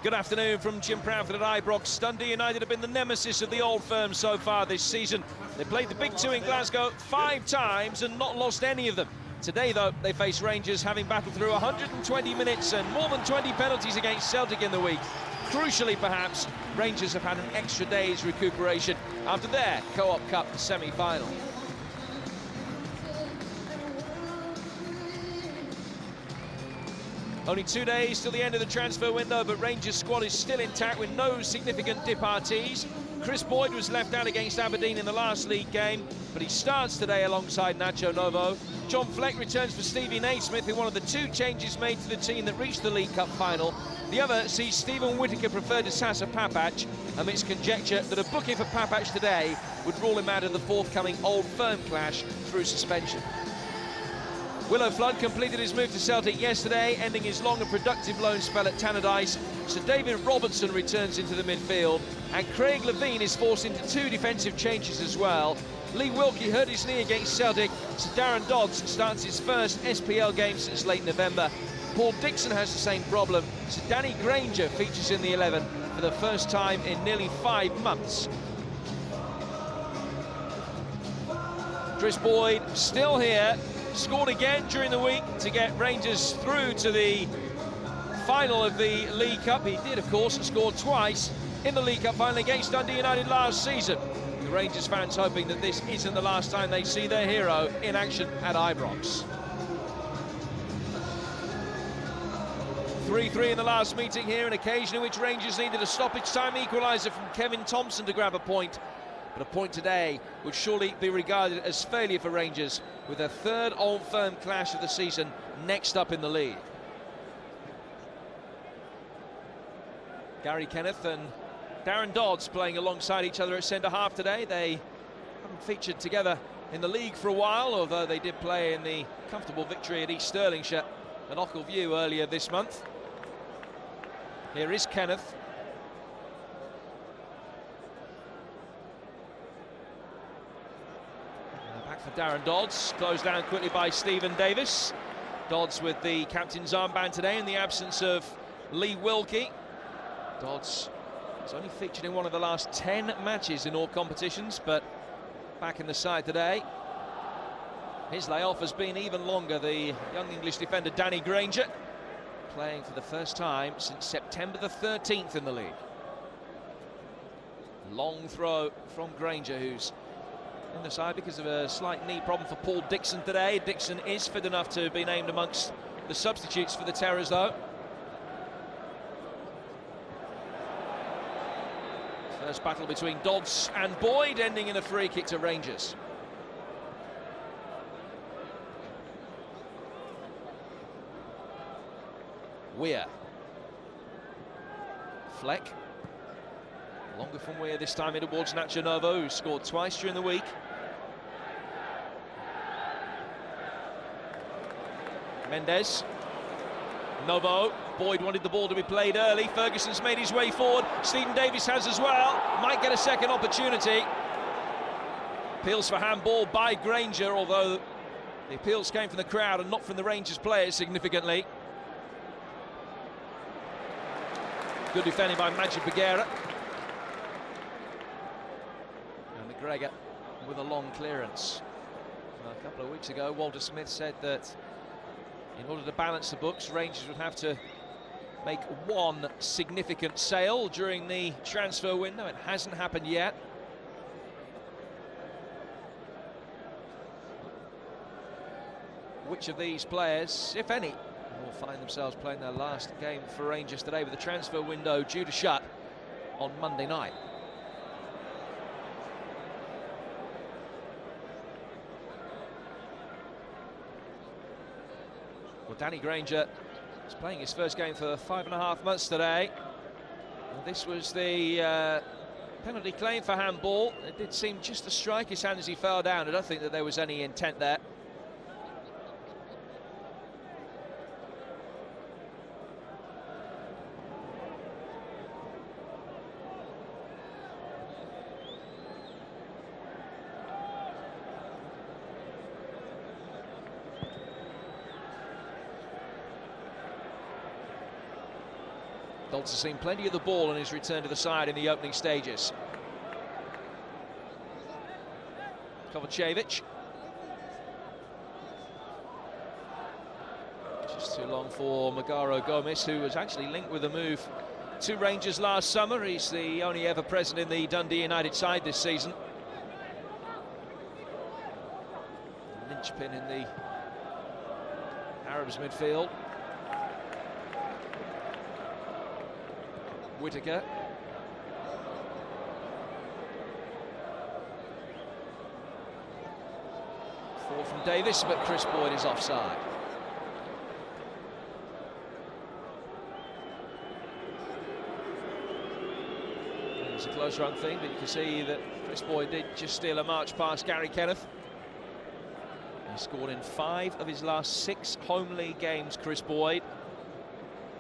Good afternoon from Jim Proudfoot at Ibrox. Dundee United have been the nemesis of the old firm so far this season. They played the big two in Glasgow 5 times and not lost any of them. Today, though, they face Rangers, having battled through 120 minutes and more than 20 penalties against Celtic in the week. Crucially, perhaps, Rangers have had an extra day's recuperation after their Co-op Cup semi-final. Only 2 days till the end of the transfer window, but Rangers' squad is still intact with no significant departees. Chris Boyd was left out against Aberdeen in the last league game, but he starts today alongside Nacho Novo. John Fleck returns for Stevie Naismith in one of the 2 changes made to the team that reached the League Cup final. The other sees Stephen Whittaker preferred to Sasa Papac, amidst conjecture that a booking for Papac today would rule him out of the forthcoming Old Firm clash through suspension. Willo Flood completed his move to Celtic yesterday, ending his long and productive loan spell at Tannadice. Sir David Robertson returns into the midfield, and Craig Levein is forced into 2 defensive changes as well. Lee Wilkie hurt his knee against Celtic, so Darren Dodds starts his first SPL game since late November. Paul Dixon has the same problem, so Danny Granger features in the 11 for the first time in nearly 5 months. Chris Boyd still here. Scored again during the week to get Rangers through to the final of the League Cup. He did, of course, score twice in the League Cup final against Dundee United last season. The Rangers fans hoping that this isn't the last time they see their hero in action at Ibrox. 3-3 in the last meeting here, an occasion in which Rangers needed a stoppage time equaliser from Kevin Thompson to grab a point. But a point today would surely be regarded as failure for Rangers, with their 3rd Old Firm clash of the season next up in the league. Gary Kenneth and Darren Dodds playing alongside each other at centre-half today. They haven't featured together in the league for a while, although they did play in the comfortable victory at East Stirlingshire at Ochil View earlier this month. Here is Kenneth. For Darren Dodds, closed down quickly by Stephen Davis. Dodds with the captain's armband today in the absence of Lee Wilkie. Dodds has only featured in one of the last 10 matches in all competitions, but back in the side today. His layoff has been even longer. The young English defender Danny Granger playing for the first time since September the 13th in the league. Long throw from Granger, who's in the side because of a slight knee problem for Paul Dixon today. Dixon is fit enough to be named amongst the substitutes for the Terrors, though. First battle between Dodds and Boyd, ending in a free kick to Rangers. Weir. Fleck. Longer from Weir this time in towards Nacho Novo, who scored twice during the week. Mendes. Novo. Boyd wanted the ball to be played early. Ferguson's made his way forward. Stephen Davis has as well. Might get a second opportunity. Appeals for handball by Granger, although the appeals came from the crowd and not from the Rangers players significantly. Good defending by Majid Bagheera. McGregor with a long clearance. A couple of weeks ago, Walter Smith said that in order to balance the books, Rangers would have to make 1 significant sale during the transfer window. It hasn't happened yet. Which of these players, if any, will find themselves playing their last game for Rangers today, with the transfer window due to shut on Monday night? Well, Danny Granger is playing his first game for 5.5 months today. And this was the penalty claim for handball. It did seem just to strike his hand as he fell down. I don't think that there was any intent there. Dalton's seen plenty of the ball on his return to the side in the opening stages. Kovacevic. Just too long for Magaro Gomes, who was actually linked with a move to Rangers last summer. He's the only ever present in the Dundee United side this season. Linchpin in the Arabs midfield. Whittaker. Four from Davis, but Chris Boyd is offside. It was a close run thing, but you can see that Chris Boyd did just steal a march past Gary Kenneth. He scored in 5 of his last 6 home league games, Chris Boyd.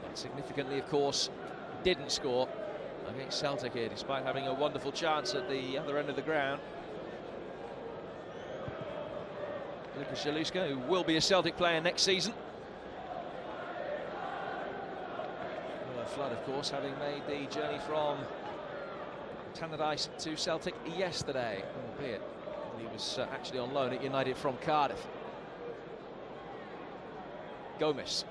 But significantly, of course, didn't score against Celtic here, despite having a wonderful chance at the other end of the ground. Lucas Jaluska, who will be a Celtic player next season. Flood, of course, having made the journey from Tannadice to Celtic yesterday, albeit he was actually on loan at United from Cardiff. Gomes.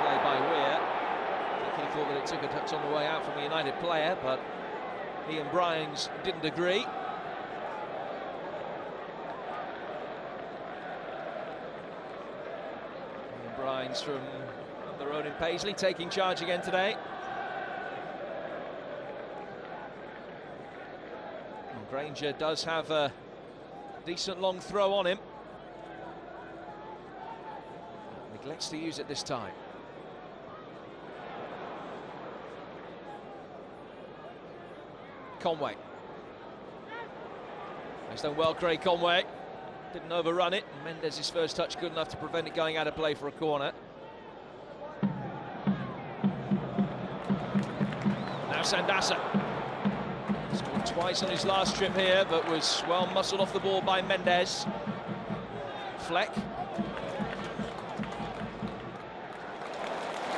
Play by Weir. I think he thought that it took a touch on the way out from the United player, but Ian Bryans didn't agree. Bryans from the road in Paisley taking charge again today. Well, Granger does have a decent long throw on him. Neglects to use it this time. Conway. He's done well, Craig Conway. Didn't overrun it. Mendes' first touch good enough to prevent it going out of play for a corner. Now Sandasa. Scored twice on his last trip here, but was well muscled off the ball by Mendes. Fleck.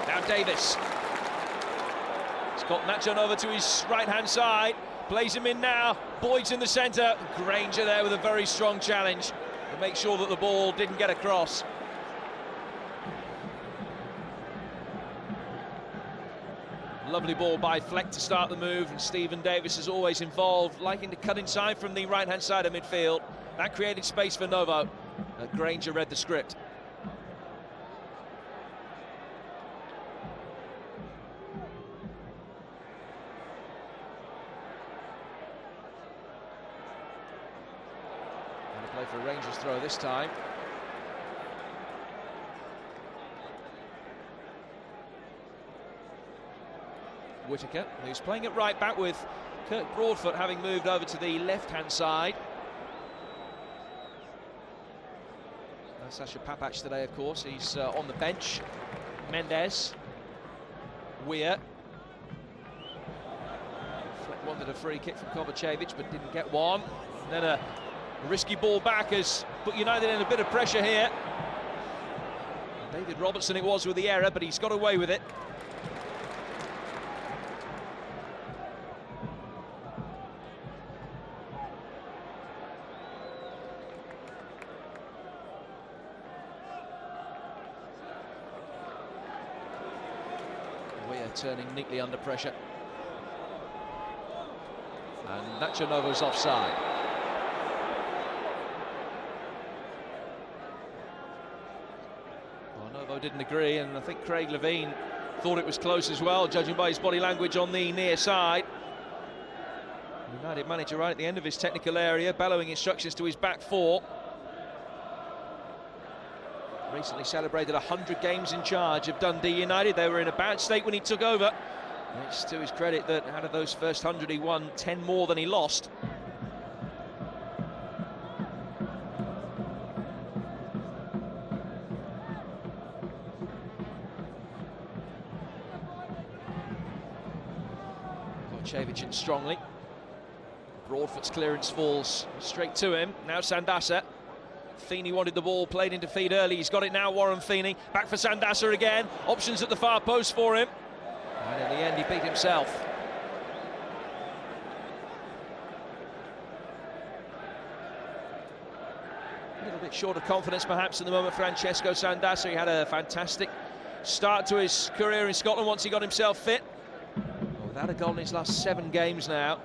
Now Davis. He's got Nacho over to his right-hand side. Plays him in now. Boyd's in the centre. Granger there with a very strong challenge to make sure that the ball didn't get across. Lovely ball by Fleck to start the move, and Stephen Davis is always involved, liking to cut inside from the right-hand side of midfield. That created space for Novo. Granger read the script. Play for a Rangers throw this time. Whittaker, who's playing at right back with Kirk Broadfoot having moved over to the left-hand side. Sasha Papac today, of course, he's on the bench. Mendes. Weir. Fleck wanted a free kick from Kovacevic, but didn't get one. And then a risky ball back has put United in a bit of pressure here. David Robertson it was with the error, but he's got away with it. Weir turning neatly under pressure. And Nacho Novo's offside. Novo didn't agree, and I think Craig Levein thought it was close as well, judging by his body language on the near side. United manager right at the end of his technical area, bellowing instructions to his back four. Recently celebrated 100 games in charge of Dundee United. They were in a bad state when he took over. It's to his credit that out of those first 100 he won 10 more than he lost. Kovacevic in strongly. Broadfoot's clearance falls straight to him. Now Sandasa. Feeney wanted the ball, played into feed early. He's got it now, Warren Feeney. Back for Sandasa again. Options at the far post for him. And in the end, he beat himself. A little bit short of confidence, perhaps, at the moment, Francesco Sandasa. He had a fantastic start to his career in Scotland once he got himself fit. Well, without a goal in his last 7 games now.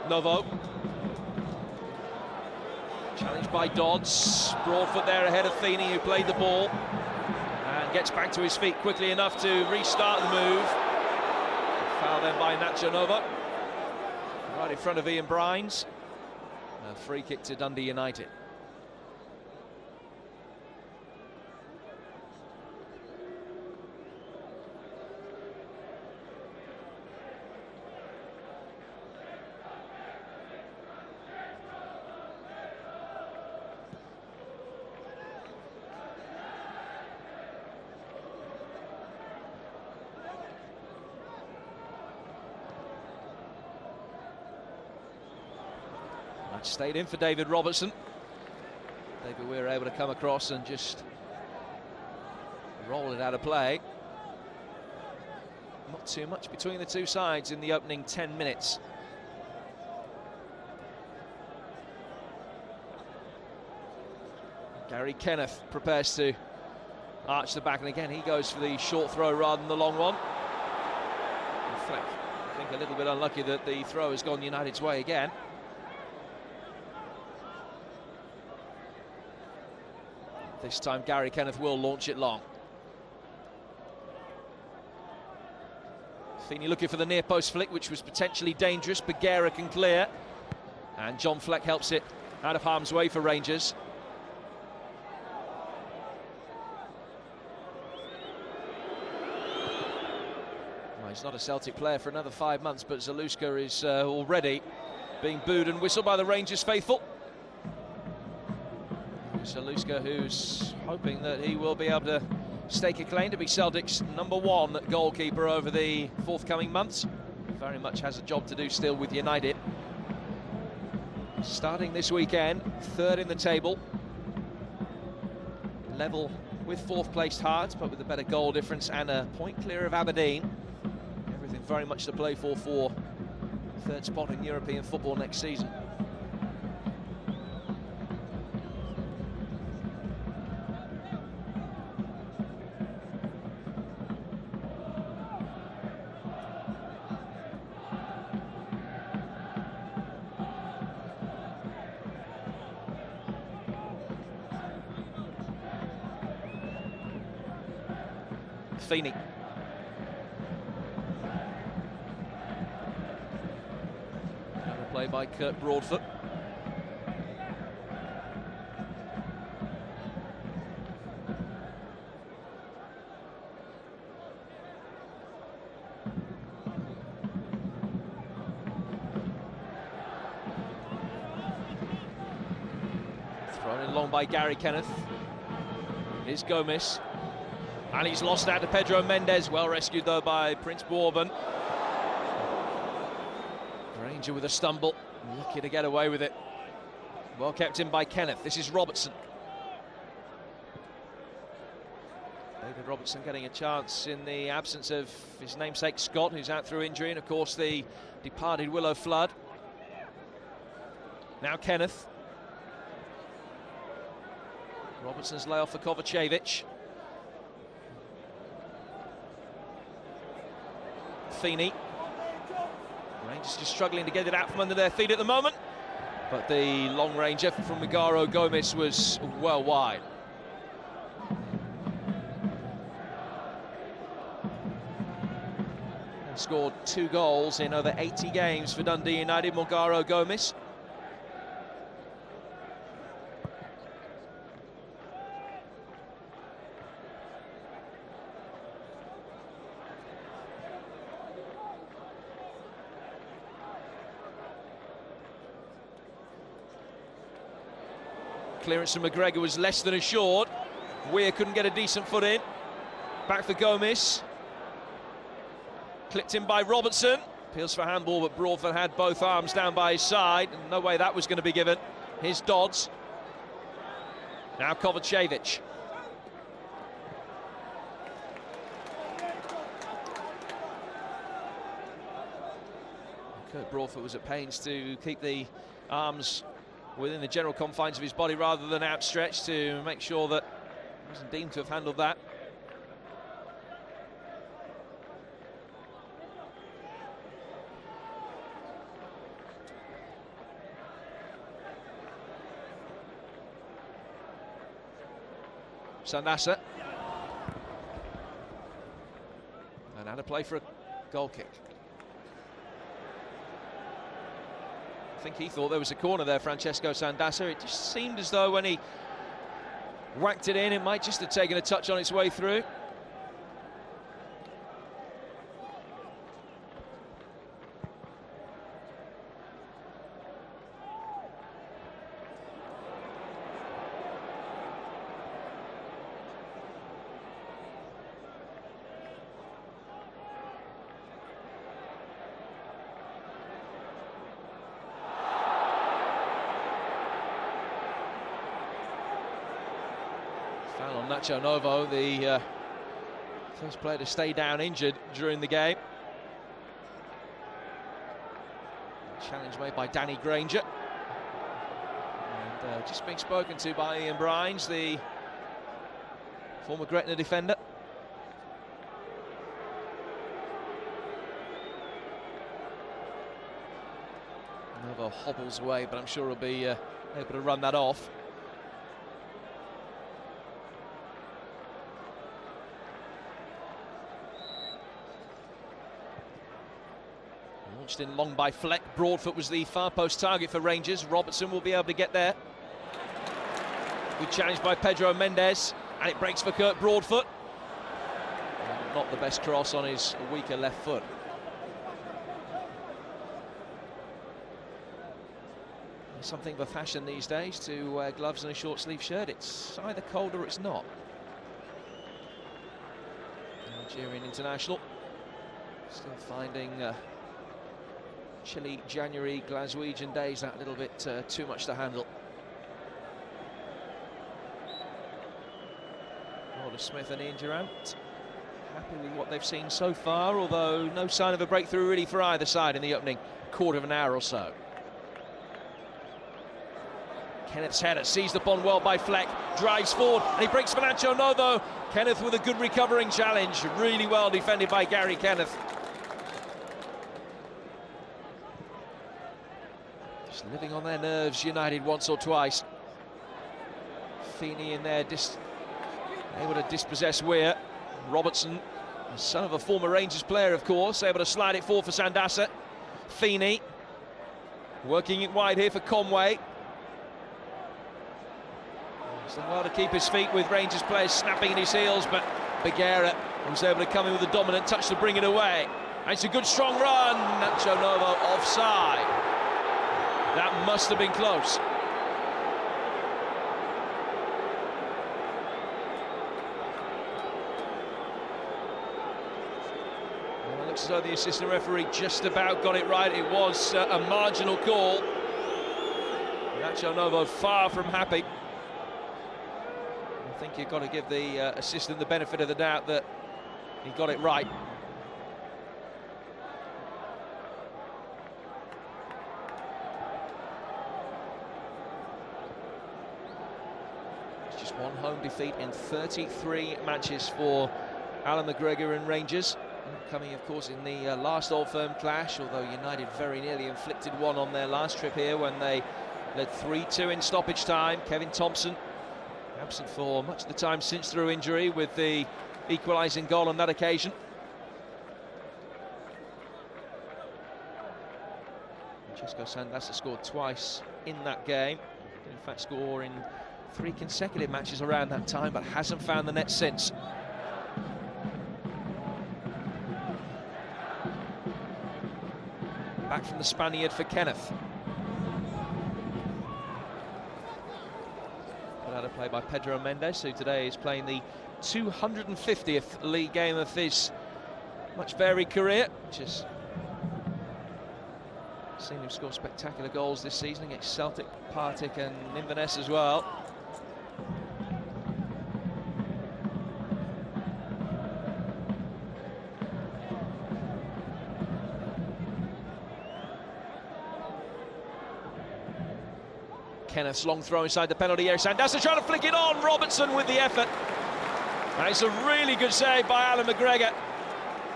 Novo. Challenged by Dodds. Broadfoot there ahead of Feeney, who played the ball. And gets back to his feet quickly enough to restart the move. Foul then by Nacho Novo. Right in front of Ian Brines. A free kick to Dundee United. Stayed in for David Robertson. David Weir able to come across and just roll it out of play. Not too much between the two sides in the opening 10 minutes. Gary Kenneth prepares to arch the back, and again he goes for the short throw rather than the long one. And Fleck, I think, a little bit unlucky that the throw has gone United's way again. This time Gary Kenneth will launch it long. Feeney looking for the near post flick, which was potentially dangerous. Bagheera can clear. And John Fleck helps it out of harm's way for Rangers. Well, he's not a Celtic player for another 5 months, but Zaluska is already being booed and whistled by the Rangers faithful. Zaluska, who's hoping that he will be able to stake a claim to be Celtic's #1 goalkeeper over the forthcoming months. Very much has a job to do still with United. Starting this weekend, 3rd in the table. Level with 4th placed Hearts, but with a better goal difference and a point clear of Aberdeen. Everything very much to play for 3rd spot in European football next season. Feeney. Another play by Kurt Broadfoot. Thrown in long by Gary Kenneth. Here's Gomez. And he's lost out to Pedro Mendes. Well rescued, though, by Prince Bourbon. Ranger with a stumble. Lucky to get away with it. Well kept in by Kenneth. This is Robertson. David Robertson getting a chance in the absence of his namesake Scott, who's out through injury, and, of course, the departed Willo Flood. Now Kenneth. Robertson's layoff for Kovacevic. Feeney. Rangers just struggling to get it out from under their feet at the moment, but the long range effort from Migaro Gomez was well wide. And scored 2 goals in over 80 games for Dundee United, Migaro Gomez. Clearance from McGregor was less than assured. Weir couldn't get a decent foot in. Back for Gomez. Clipped in by Robertson. Appeals for handball, but Broadfoot had both arms down by his side. No way that was going to be given. Here's Dodds. Now Kovacevic. Kurt Broadfoot was at pains to keep the arms within the general confines of his body rather than outstretched to make sure that he wasn't deemed to have handled that. Sandasa. And had a play for a goal kick. I think he thought there was a corner there, Francesco Sandasa. It just seemed as though when he whacked it in, it might just have taken a touch on its way through. Foul on Nacho Novo, the first player to stay down injured during the game. Challenge made by Danny Granger. And just being spoken to by Ian Brines, the former Gretna defender. Novo hobbles away, but I'm sure he'll be able to run that off. Launched in long by Fleck. Broadfoot was the far post target for Rangers. Robertson will be able to get there. Good challenge by Pedro Mendes, and it breaks for Kurt Broadfoot. Not the best cross on his weaker left foot. There's something of a fashion these days to wear gloves and a short sleeve shirt. It's either cold or it's not. Nigerian international still finding chilly January Glaswegian days that little bit too much to handle. Walter Smith and Ian Durant happy with what they've seen so far, although no sign of a breakthrough really for either side in the opening quarter of an hour or so. Kenneth's header seized upon well by Fleck, drives forward and he breaks for Nacho Novo. Kenneth with a good recovering challenge, really well defended by Gary Kenneth. Just living on their nerves, United, once or twice. Feeney in there, able to dispossess Weir. Robertson, the son of a former Rangers player, of course, able to slide it forward for Sandasa. Feeney working it wide here for Conway. He's done well to keep his feet with Rangers players snapping at his heels, but Bagheera was able to come in with a dominant touch to bring it away. And it's a good strong run. Nacho Novo offside. That must have been close. Well, it looks as though the assistant referee just about got it right. It was a marginal call. Nacho Novo far from happy. I think you've got to give the assistant the benefit of the doubt that he got it right. It's just one home defeat in 33 matches for Alan McGregor and Rangers. Coming, of course, in the last Old Firm clash, although United very nearly inflicted one on their last trip here when they led 3-2 in stoppage time. Kevin Thompson absent for much of the time since through injury, with the equalising goal on that occasion. Francesco Sandasa scored twice in that game. Did in fact score in 3 consecutive matches around that time, but hasn't found the net since. Back from the Spaniard for Kenneth. A play by Pedro Mendes, who today is playing the 250th league game of his much varied career, which has Seen him score spectacular goals this season against Celtic, Partick and Inverness as well. Kenneth's long throw inside the penalty area. Sandasa trying to flick it on. Robertson with the effort. And it's a really good save by Alan McGregor.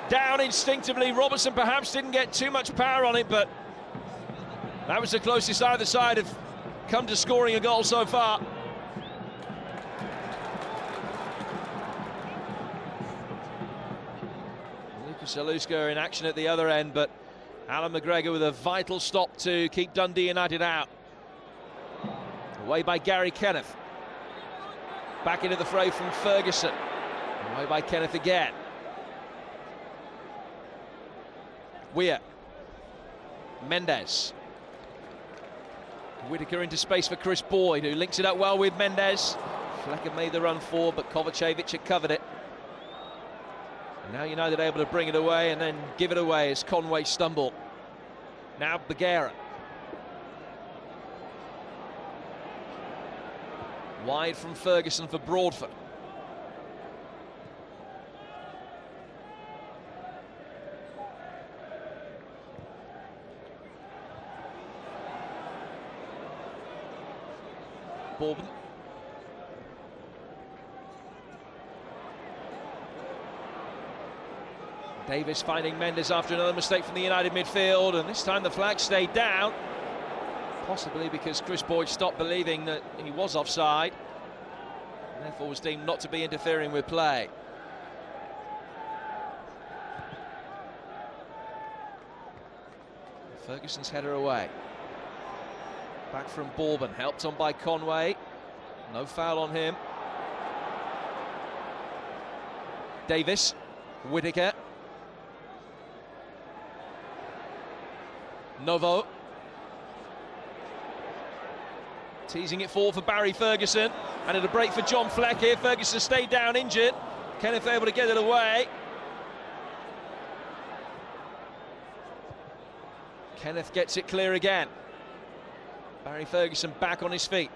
Down instinctively. Robertson perhaps didn't get too much power on it, but that was the closest either side have come to scoring a goal so far. Lucas Aluska in action at the other end, but Alan McGregor with a vital stop to keep Dundee United out. Away by Gary Kenneth. Back into the fray from Ferguson. Away by Kenneth again. Weir. Mendes. Whitaker into space for Chris Boyd, who links it up well with Mendes. Flecker made the run forward, but Kovacevic had covered it. And now United able to bring it away and then give it away as Conway stumbled. Now Bagheera. Wide from Ferguson for Broadford. Bourbon. Davis finding Mendes after another mistake from the United midfield, and this time the flag stayed down. Possibly because Chris Boyd stopped believing that he was offside, and therefore was deemed not to be interfering with play. Ferguson's header away. Back from Bourbon, helped on by Conway. No foul on him. Davis, Whitaker. Novo. Teasing it forward for Barry Ferguson, and at a break for John Fleck here. Ferguson stayed down injured. Kenneth able to get it away. Kenneth gets it clear again. Barry Ferguson back on his feet.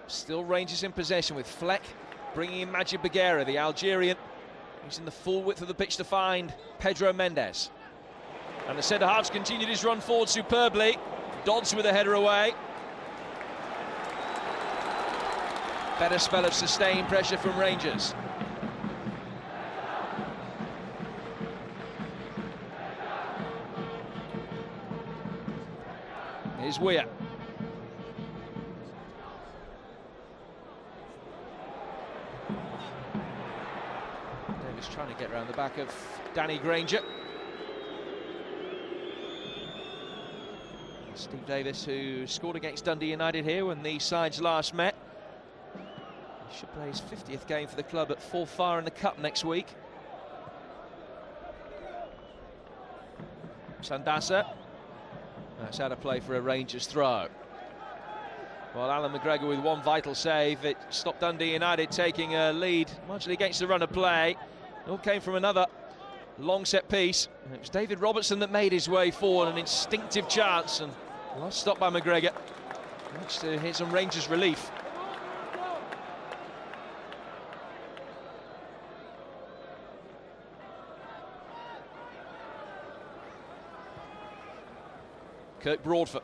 Still Rangers in possession with Fleck bringing in Majid Bagheera, the Algerian, using the full width of the pitch to find Pedro Mendes. And the centre-halves continued his run forward superbly. Dodds with a header away. Better spell of sustained pressure from Rangers. Here's Weir. Davis trying to get around the back of Danny Granger. Steve Davis, who scored against Dundee United here when the sides last met. He should play his 50th game for the club at Forfar in the Cup next week. Sandasa. That's out of play for a Rangers throw. Well, Alan McGregor with one vital save. It stopped Dundee United taking a lead, largely against the run of play. It all came from another long set piece. It was David Robertson that made his way forward, an instinctive chance, and last stop by McGregor. Much to hit some Rangers relief. Kirk Broadfoot.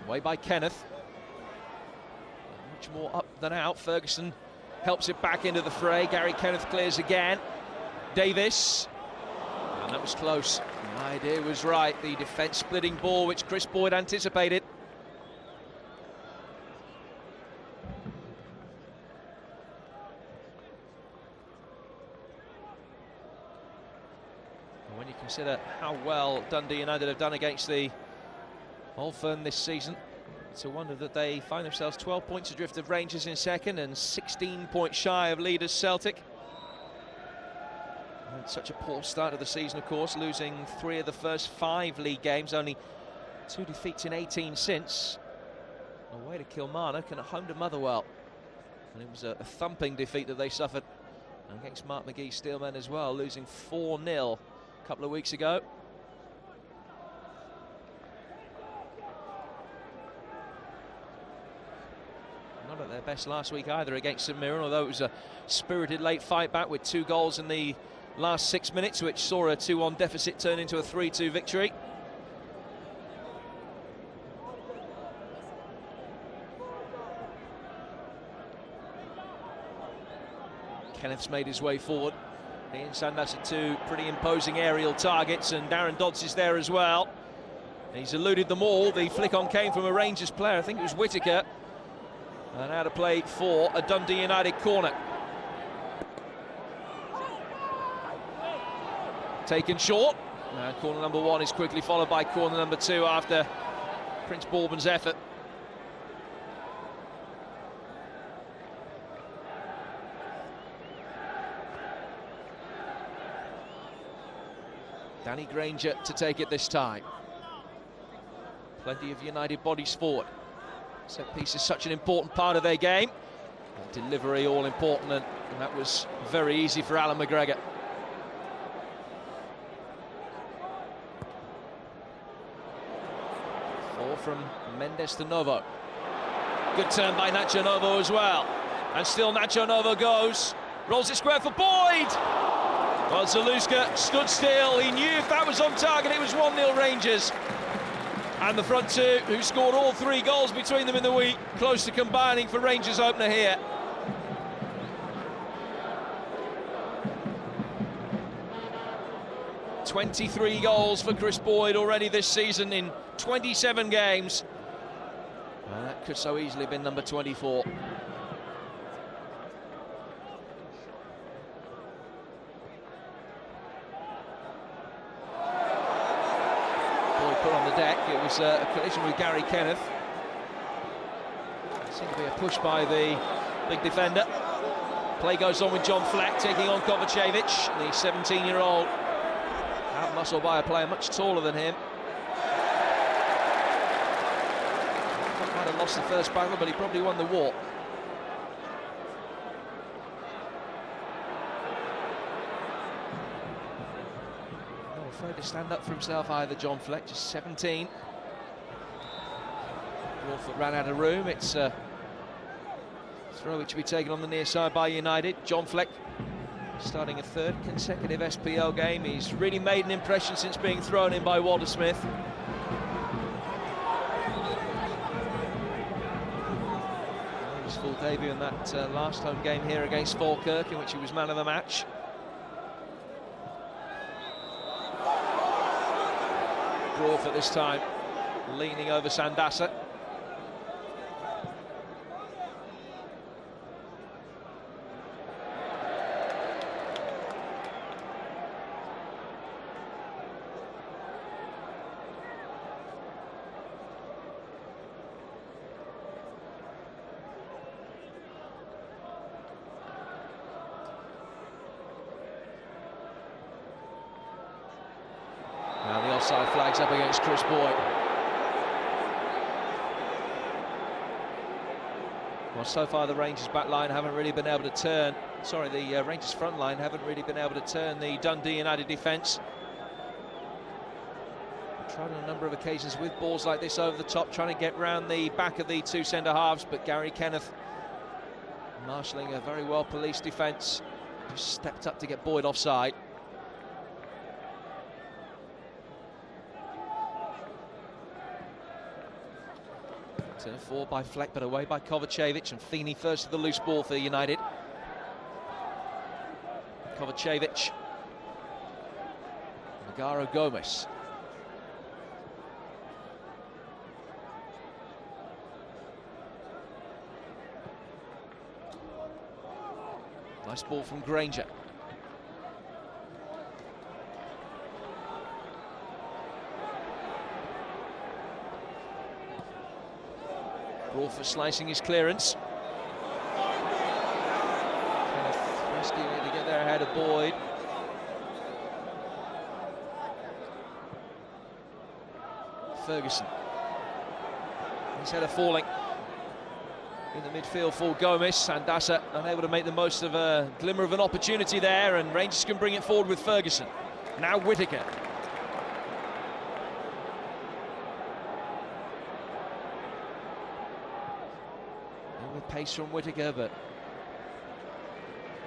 Away by Kenneth. Much more up than out. Ferguson helps it back into the fray. Gary Kenneth clears again. Davis. And that was close. The idea was right. The defence splitting ball which Chris Boyd anticipated. And when you consider how well Dundee United have done against the Old Firm this season, it's a wonder that they find themselves 12 points adrift of Rangers in second and 16 points shy of leaders Celtic. And such a poor start of the season, of course, losing 3 of the first 5 league games, only 2 defeats in 18 since. Away to Kilmarnock and at home to Motherwell. And it was a thumping defeat that they suffered against Mark McGee's Steelmen as well, losing 4-0 a couple of weeks ago. Not at their best last week either against St Mirren, although it was a spirited late fight back with 2 goals in the last 6 minutes, which saw a 2-1 deficit turn into a 3-2 victory. Kenneth's made his way forward. He and Sanders are 2 pretty imposing aerial targets, and Darren Dodds is there as well. He's eluded them all. The flick on came from a Rangers player, I think it was Whittaker. And out of play for a Dundee United corner. Taken short. Corner number 1 is quickly followed by corner number 2 after Prince Bourbon's effort. Danny Granger to take it this time. Plenty of United bodies forward. Set piece is such an important part of their game. And delivery all important, and that was very easy for Alan McGregor. Four from Mendes de Novo. Good turn by Nacho Novo as well. And still Nacho Novo goes. Rolls it square for Boyd. Well, Zaluska stood still. He knew if that was on target, it was 1-0 Rangers. And the front 2, who scored all 3 goals between them in the week, close to combining for Rangers opener here. "23 goals for Chris Boyd already this season in 27 games. Well, that could so easily have been number 24. Put on the deck. It was a collision with Gary Kenneth. Seemed to be a push by the big defender. Play goes on with John Fleck taking on Kovacevic, the 17-year-old, out-muscled by a player much taller than him. Might have lost the first battle, but he probably won the war. Afraid to stand up for himself either, John Fleck, just 17. Crawford ran out of room. It's a throw which will be taken on the near side by United. John Fleck starting a 3rd consecutive SPL game. He's really made an impression since being thrown in by Walter Smith. His full debut in that last home game here against Falkirk, in which he was man of the match. Crawford this time, leaning over Sandasa. Now the offside flag's up against Chris Boyd. Well, so far the Rangers back line haven't really been able to turn. Sorry, the Rangers front line haven't really been able to turn the Dundee United defence. Tried on a number of occasions with balls like this over the top, trying to get round the back of the 2 centre-halves, but Gary Kenneth marshalling a very well-policed defence. Just stepped up to get Boyd offside. Turn forward by Fleck, but away by Kovacevic, and Feeney first to the loose ball for United. Kovacevic. Magaro Gomez. Nice ball from Granger. Crawford slicing his clearance. Rescuing it to get there ahead of Boyd. Ferguson. His header falling. in the midfield for Gomez. Sandasa unable to make the most of a glimmer of an opportunity there, and Rangers can bring it forward with Ferguson. Now Whittaker. With pace from Whittaker, but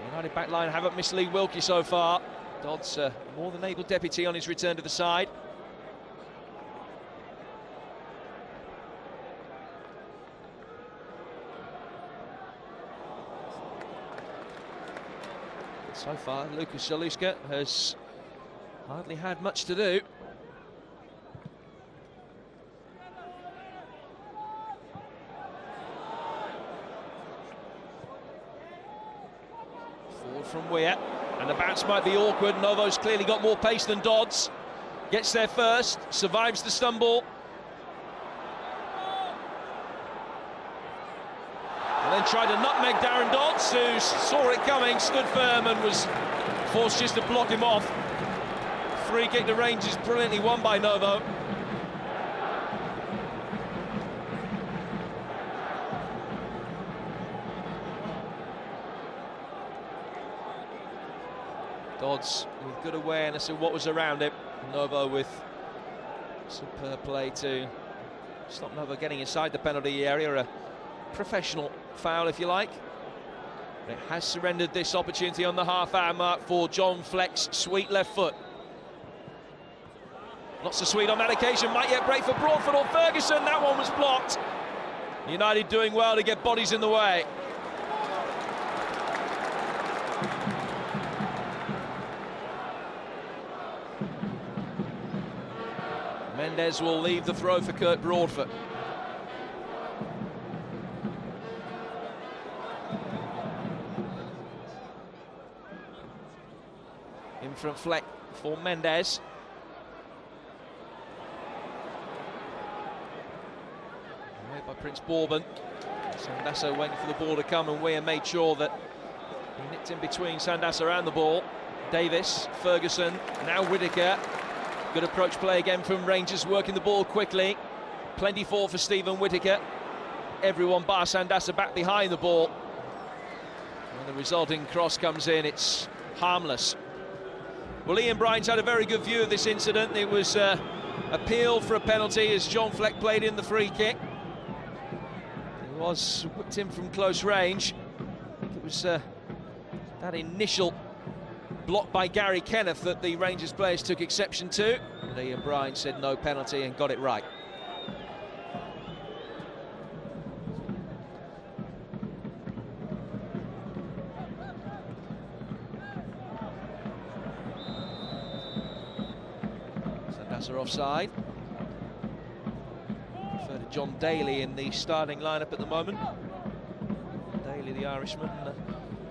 the United back line haven't missed Lee Wilkie so far. Dodd's more than able deputy on his return to the side. So far, Lucas Zaluska has hardly had much to do. Forward from Weir, and the bounce might be awkward. Novo's clearly got more pace than Dodds. Gets there first, survives the stumble. And then tried to nutmeg Darren Dodds, who saw it coming, stood firm and was forced just to block him off. Free kick to Rangers, brilliantly won by Novo. Dodds with good awareness of what was around him. Novo with superb play to stop Novo getting inside the penalty area. A professional foul, if you like. It has surrendered this opportunity on the half-hour mark for John Fleck's sweet left foot. Not so sweet on that occasion, might yet break for Broadfoot or Ferguson. That one was blocked. United doing well to get bodies in the way. Mendes will leave the throw for Kurt Broadfoot. In front Fleck for Mendes. Away by Prince Bourbon. Sandasa waiting for the ball to come, and Weir made sure that he nipped in between Sandasa and the ball. Davis, Ferguson, now Whittaker. Good approach play again from Rangers, working the ball quickly. Plenty for Stephen Whittaker. Everyone bar Sandasa back behind the ball. When the resulting cross comes in, it's harmless. Well, Ian Bryant's had a very good view of this incident. It was appealed for a penalty as John Fleck played in the free kick. It was whipped in from close range. It was that initial block by Gary Kenneth that the Rangers players took exception to. And Ian Bryant said no penalty and got it right. Sandasa offside. Prefer to John Daly in the starting lineup at the moment. Daly, the Irishman,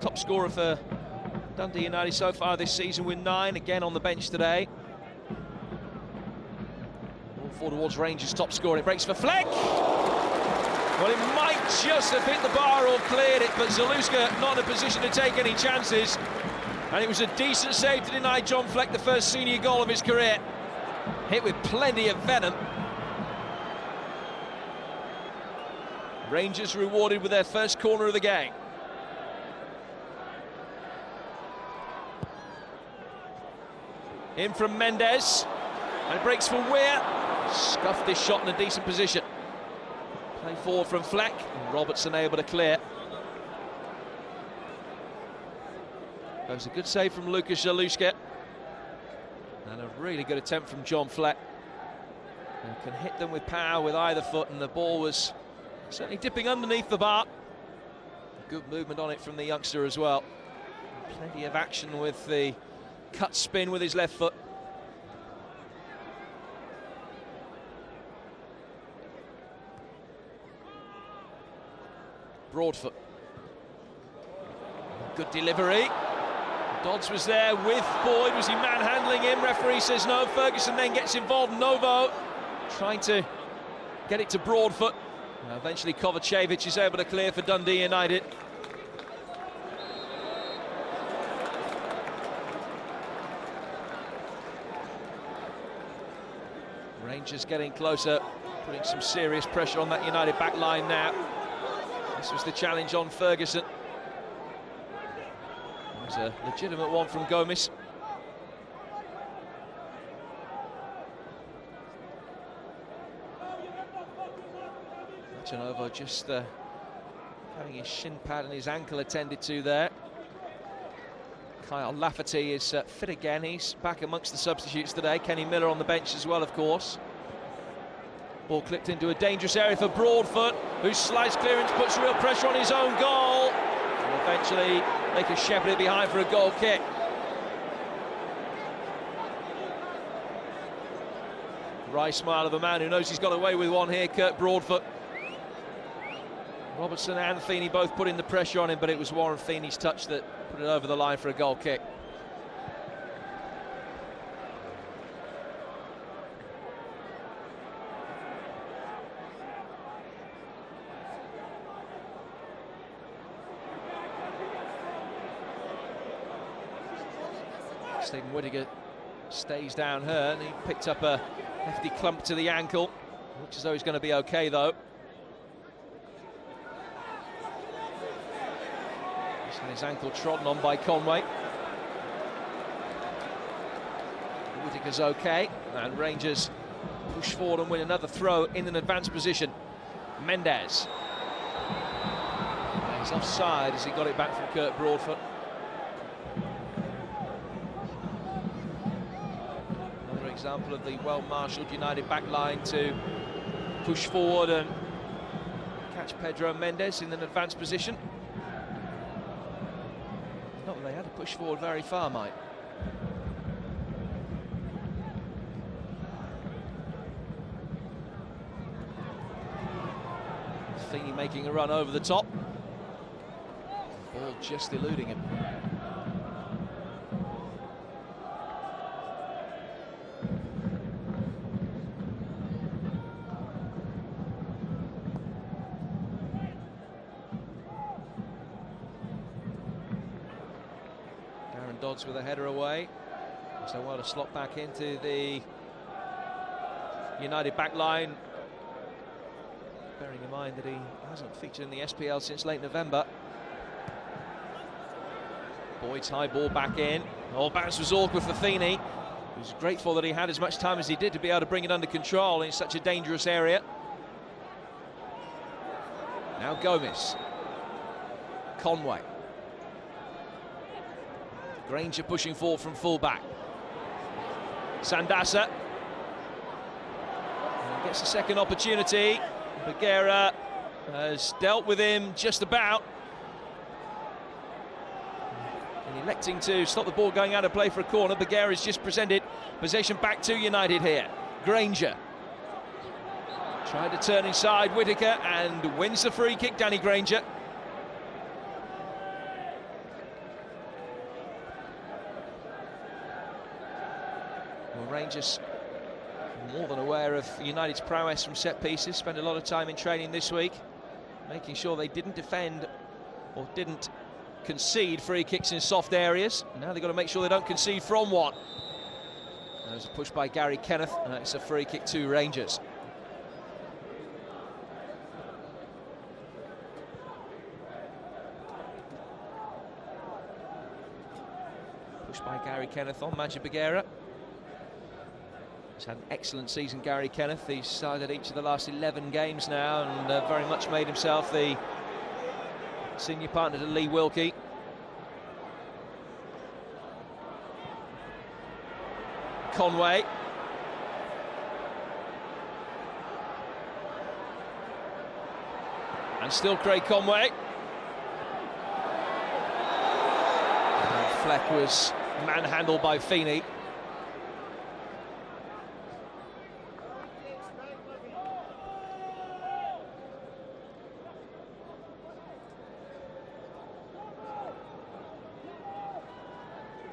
top scorer for Dundee United so far this season with 9, again on the bench today. All four towards Rangers' top scorer. It breaks for Fleck. Well, it might just have hit the bar or cleared it, but Zaluska not in a position to take any chances. And it was a decent save to deny John Fleck the first senior goal of his career. Hit with plenty of venom. Rangers rewarded with their first corner of the game. In from Mendes, and it breaks for Weir. Scuffed this shot in a decent position. Play forward from Fleck, and Robertson able to clear. That was a good save from Lucas Zaluska, and a really good attempt from John Fleck. And can hit them with power with either foot, and the ball was certainly dipping underneath the bar. Good movement on it from the youngster as well. Plenty of action with the cut spin with his left foot. Broadfoot. Good delivery. Dodds was there with Boyd. Was he manhandling him? Referee says no. Ferguson then gets involved. Novo trying to get it to Broadfoot. Eventually Kovacevic is able to clear for Dundee United. Rangers getting closer, putting some serious pressure on that United back line now. This was the challenge on Ferguson. It was a legitimate one from Gomes. Nachanova just having his shin pad and his ankle attended to there. Kyle Lafferty is fit again. He's back amongst the substitutes today. Kenny Miller on the bench as well, of course. Ball clipped into a dangerous area for Broadfoot, whose slice clearance puts real pressure on his own goal. And eventually they can shepherd it behind for a goal kick. Wry smile of a man who knows he's got away with one here, Kurt Broadfoot. Robertson and Feeney both putting the pressure on him, but it was Warren Feeney's touch that put it over the line for a goal kick. Stephen Whittaker stays down hurt, and he picked up a hefty clump to the ankle. Looks as though he's going to be okay though. He's had his ankle trodden on by Conway. Whittaker's okay, and Rangers push forward and win another throw in an advanced position. Mendes. He's offside as he got it back from Kurt Broadfoot. Example of the well-marshalled United back line to push forward and catch Pedro Mendes in an advanced position. Not that they had to push forward very far, Mike. Feeney making a run over the top. Ball just eluding him. Dodds with a header away. So well to slot back into the United back line. Bearing in mind that he hasn't featured in the SPL since late November. Boyd's high ball back in. Oh, bounce was awkward for Feeney. He was grateful that he had as much time as he did to be able to bring it under control in such a dangerous area. Now Gomes. Conway. Granger pushing forward from full-back. Sandasa. And gets a second opportunity. Bagheera has dealt with him just about. And electing to stop the ball going out of play for a corner. Bagheera has just presented possession back to United here. Granger. Tried to turn inside Whittaker and wins the free kick, Danny Granger. Rangers more than aware of United's prowess from set pieces. Spent a lot of time in training this week making sure they didn't defend or didn't concede free kicks in soft areas. Now they've got to make sure they don't concede from one. There's a push by Gary Kenneth, and it's a free kick to Rangers. Push by Gary Kenneth on Magic Bagheera. He's had an excellent season, Gary Kenneth. He's started each of the last 11 games now and very much made himself the senior partner to Lee Wilkie. Conway. And still Craig Conway. And Fleck was manhandled by Feeney.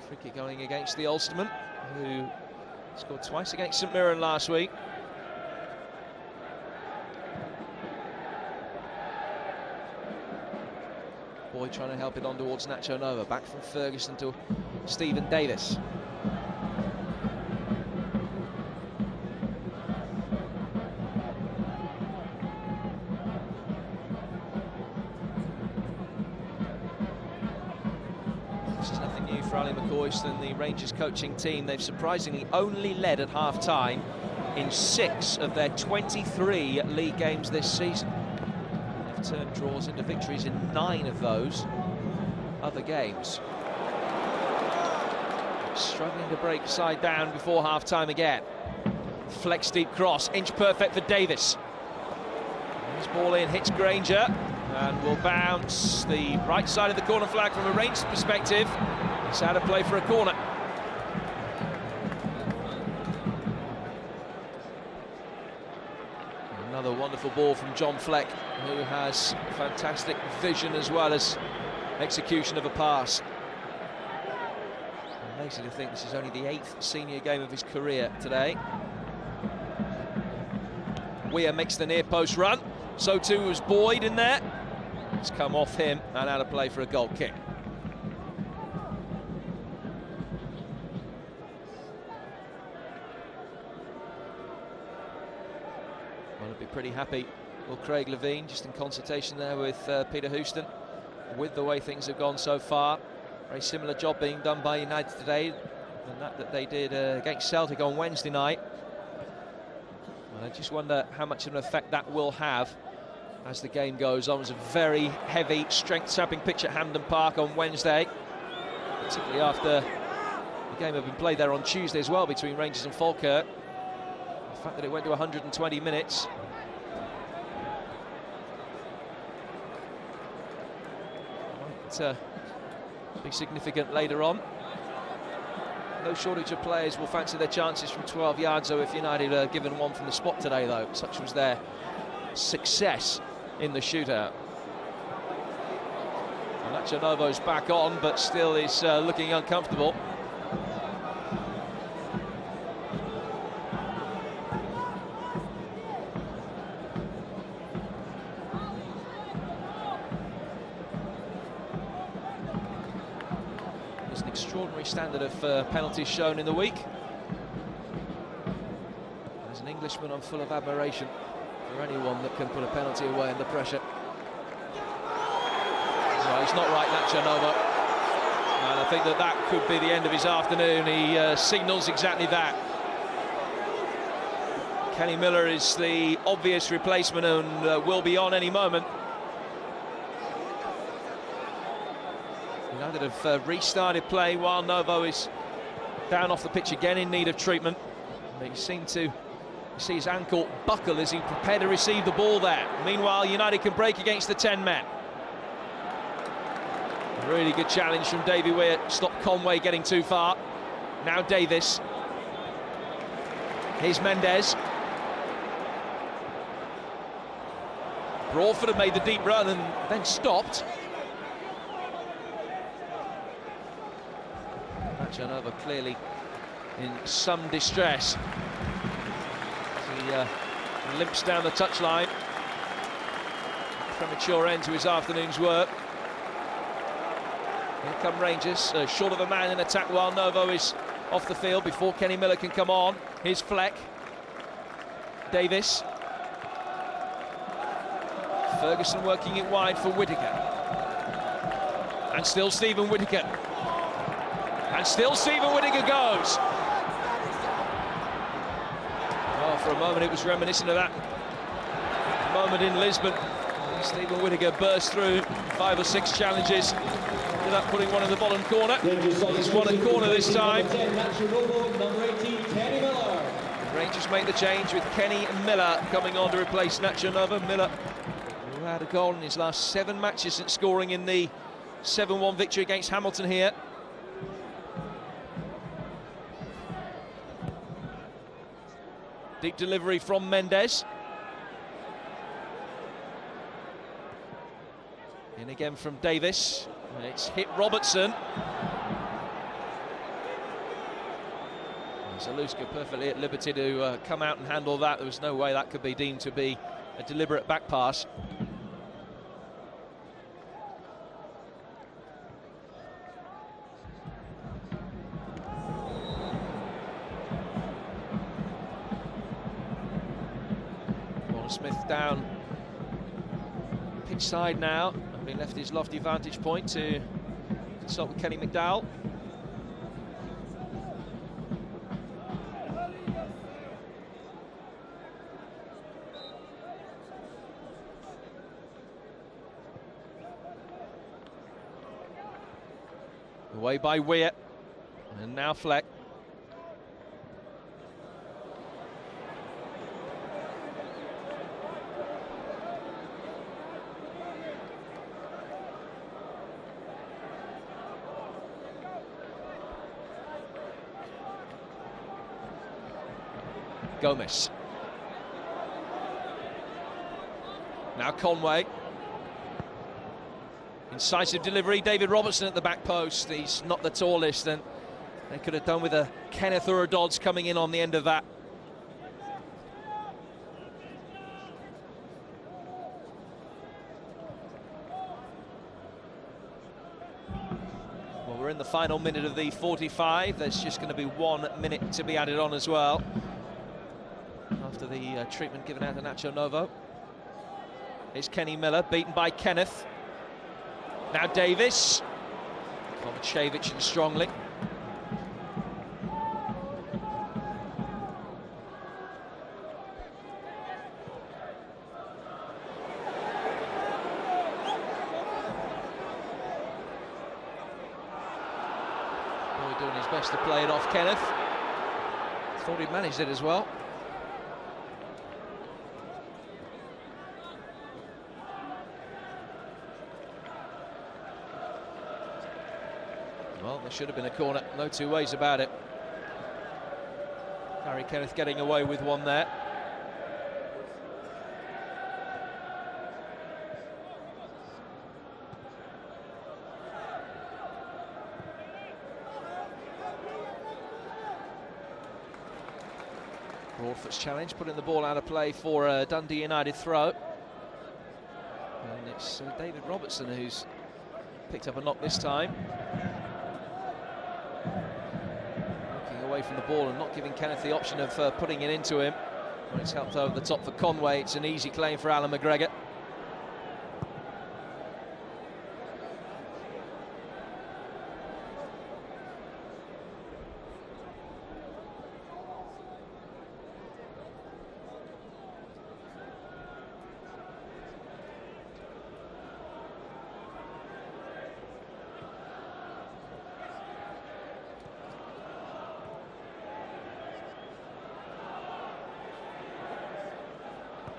Free going against the Ulsterman, who scored twice against St Mirren last week. Boyd trying to help it on towards Nachanova. Back from Ferguson to Stephen Davis. for Ali McCoist and the Rangers coaching team. They've surprisingly only led at half-time in 6 of their 23 league games this season. They've turned draws into victories in 9 of those other games. Struggling to break side down before half-time again. Flex deep cross, inch perfect for Davis. His ball in, hits Granger, and will bounce the right side of the corner flag from a Rangers perspective. It's out of play for a corner. Another wonderful ball from John Fleck, who has fantastic vision as well as execution of a pass. Amazing to think this is only the 8th senior game of his career today. Weir makes the near post run, so too was Boyd in there. It's come off him and out of play for a goal kick. Well, I'd be pretty happy. Well, Craig Levine, just in consultation there with Peter Houston, with the way things have gone so far. Very similar job being done by United today than that they did against Celtic on Wednesday night. And I just wonder how much of an effect that will have as the game goes on. It was a very heavy, strength-sapping pitch at Hampden Park on Wednesday, particularly after the game had been played there on Tuesday as well between Rangers and Falkirk. The fact that it went to 120 minutes might be significant later on. No shortage of players will fancy their chances from 12 yards, though, if United are given one from the spot today, though. Such was their success in the shootout. Nacho Novo's back on, but still is looking uncomfortable. There's an extraordinary standard of penalties shown in the week. As an Englishman, I'm full of admiration for anyone that can put a penalty away under pressure. No, he's not right, Nacho Novo. And I think that could be the end of his afternoon. He signals exactly that. Kenny Miller is the obvious replacement and will be on any moment. United have restarted play while Novo is down off the pitch again in need of treatment. He seemed to see his ankle buckle as he prepared to receive the ball there. Meanwhile, United can break against the 10 men. A really good challenge from Davy Weir, stopped Conway getting too far. Now Davis. Here's Mendes. Broadford had made the deep run and then stopped. Nacho Novo clearly in some distress. He limps down the touchline. Premature end to his afternoon's work. Here come Rangers, short of a man in attack while Novo is off the field before Kenny Miller can come on. Here's Fleck. Davis. Ferguson working it wide for Whittaker. And still Stephen Whittaker. And still Stephen Whittaker goes. Oh, for a moment it was reminiscent of that moment in Lisbon. Stephen Whittaker burst through 5 or 6 challenges. Ended up putting one in the bottom corner. He's won a corner this time. Rangers make the change with Kenny Miller coming on to replace Nacho Novo. Miller, who had a goal in his last 7 matches since scoring in the 7-1 victory against Hamilton here. Deep delivery from Mendes. In again from Davis. It's hit Robertson. Zaluska perfectly at liberty to come out and handle that. There was no way that could be deemed to be a deliberate back pass. Smith down pitch side now, having left his lofty vantage point to consult with Kenny McDowell. Away by Weir. And now Fleck. Gomez. Now Conway. Incisive delivery, David Robertson at the back post. He's not the tallest, and they could have done with a Kenneth or a Dodds coming in on the end of that. Well, we're in the final minute of the 45. There's just going to be 1 minute to be added on as well, after the treatment given out to Nacho Novo. It's Kenny Miller, beaten by Kenneth. Now Davis. Kovacevic in strongly. Boy doing his best to play it off Kenneth. Thought he'd managed it as well. Well, there should have been a corner, no two ways about it. Harry Kenneth getting away with one there. Broadfoot's challenge, putting the ball out of play for a Dundee United throw. And it's David Robertson who's picked up a knock this time. Away from the ball and not giving Kenneth the option of putting it into him. When it's helped over the top for Conway, it's an easy claim for Alan McGregor.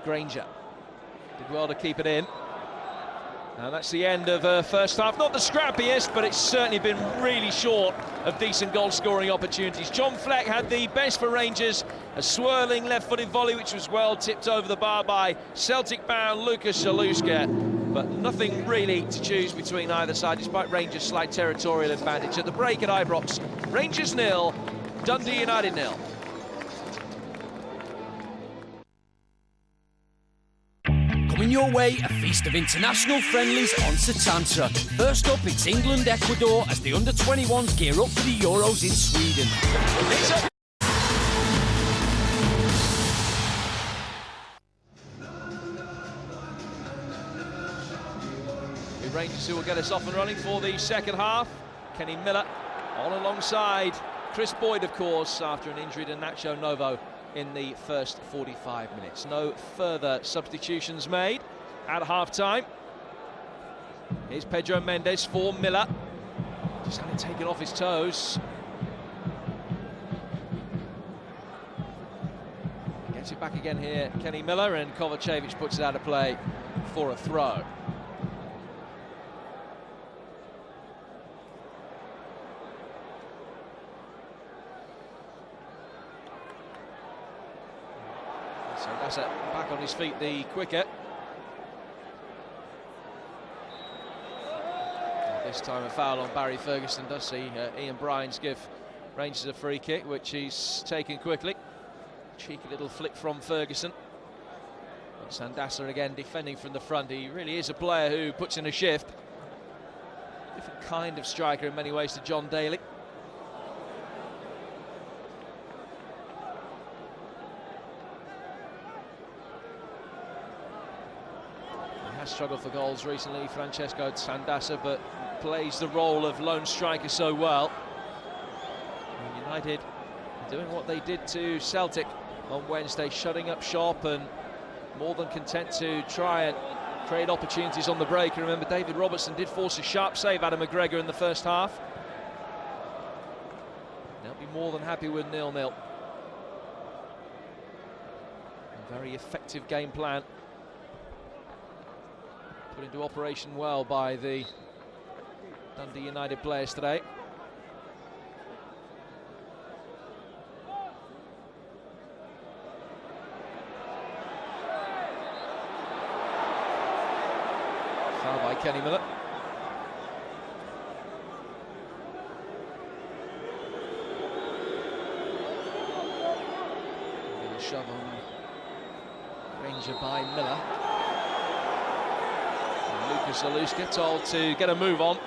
Granger did well to keep it in. And that's the end of first half. Not the scrappiest, but it's certainly been really short of decent goal-scoring opportunities. John Fleck had the best for Rangers. A swirling left-footed volley, which was well tipped over the bar by Celtic-bound Lucas Zaluska. But nothing really to choose between either side, despite Rangers' slight territorial advantage. At the break at Ibrox, Rangers 0, Dundee United 0. Coming your way, a feast of international friendlies on Setanta. First up, it's England-Ecuador as the under-21s gear up for the Euros in Sweden. The Rangers who will get us off and running for the second half. Kenny Miller on alongside Chris Boyd, of course, after an injury to Nacho Novo in the first 45 minutes. No further substitutions made at half-time. Here's Pedro Mendes for Miller. Just had it taken off his toes. Gets it back again here, Kenny Miller, and Kovacevic puts it out of play for a throw. So that's it, back on his feet the quicker. This time a foul on Barry Ferguson does see Ian Bryans give Rangers a free kick, which he's taken quickly. Cheeky little flick from Ferguson. But Sandasa again defending from the front. He really is a player who puts in a shift. Different kind of striker in many ways to John Daly. Struggled for goals recently, Francesco Sandasa, but plays the role of lone striker so well. And United doing what they did to Celtic on Wednesday, shutting up shop and more than content to try and create opportunities on the break. And remember, David Robertson did force a sharp save out of McGregor in the first half. more than happy with 0-0. A very effective game plan. Put into operation well by the Dundee United players today. Foul by Kenny Miller. A shove on Ranger by Miller. And Lucas Zaluska told to get a move on.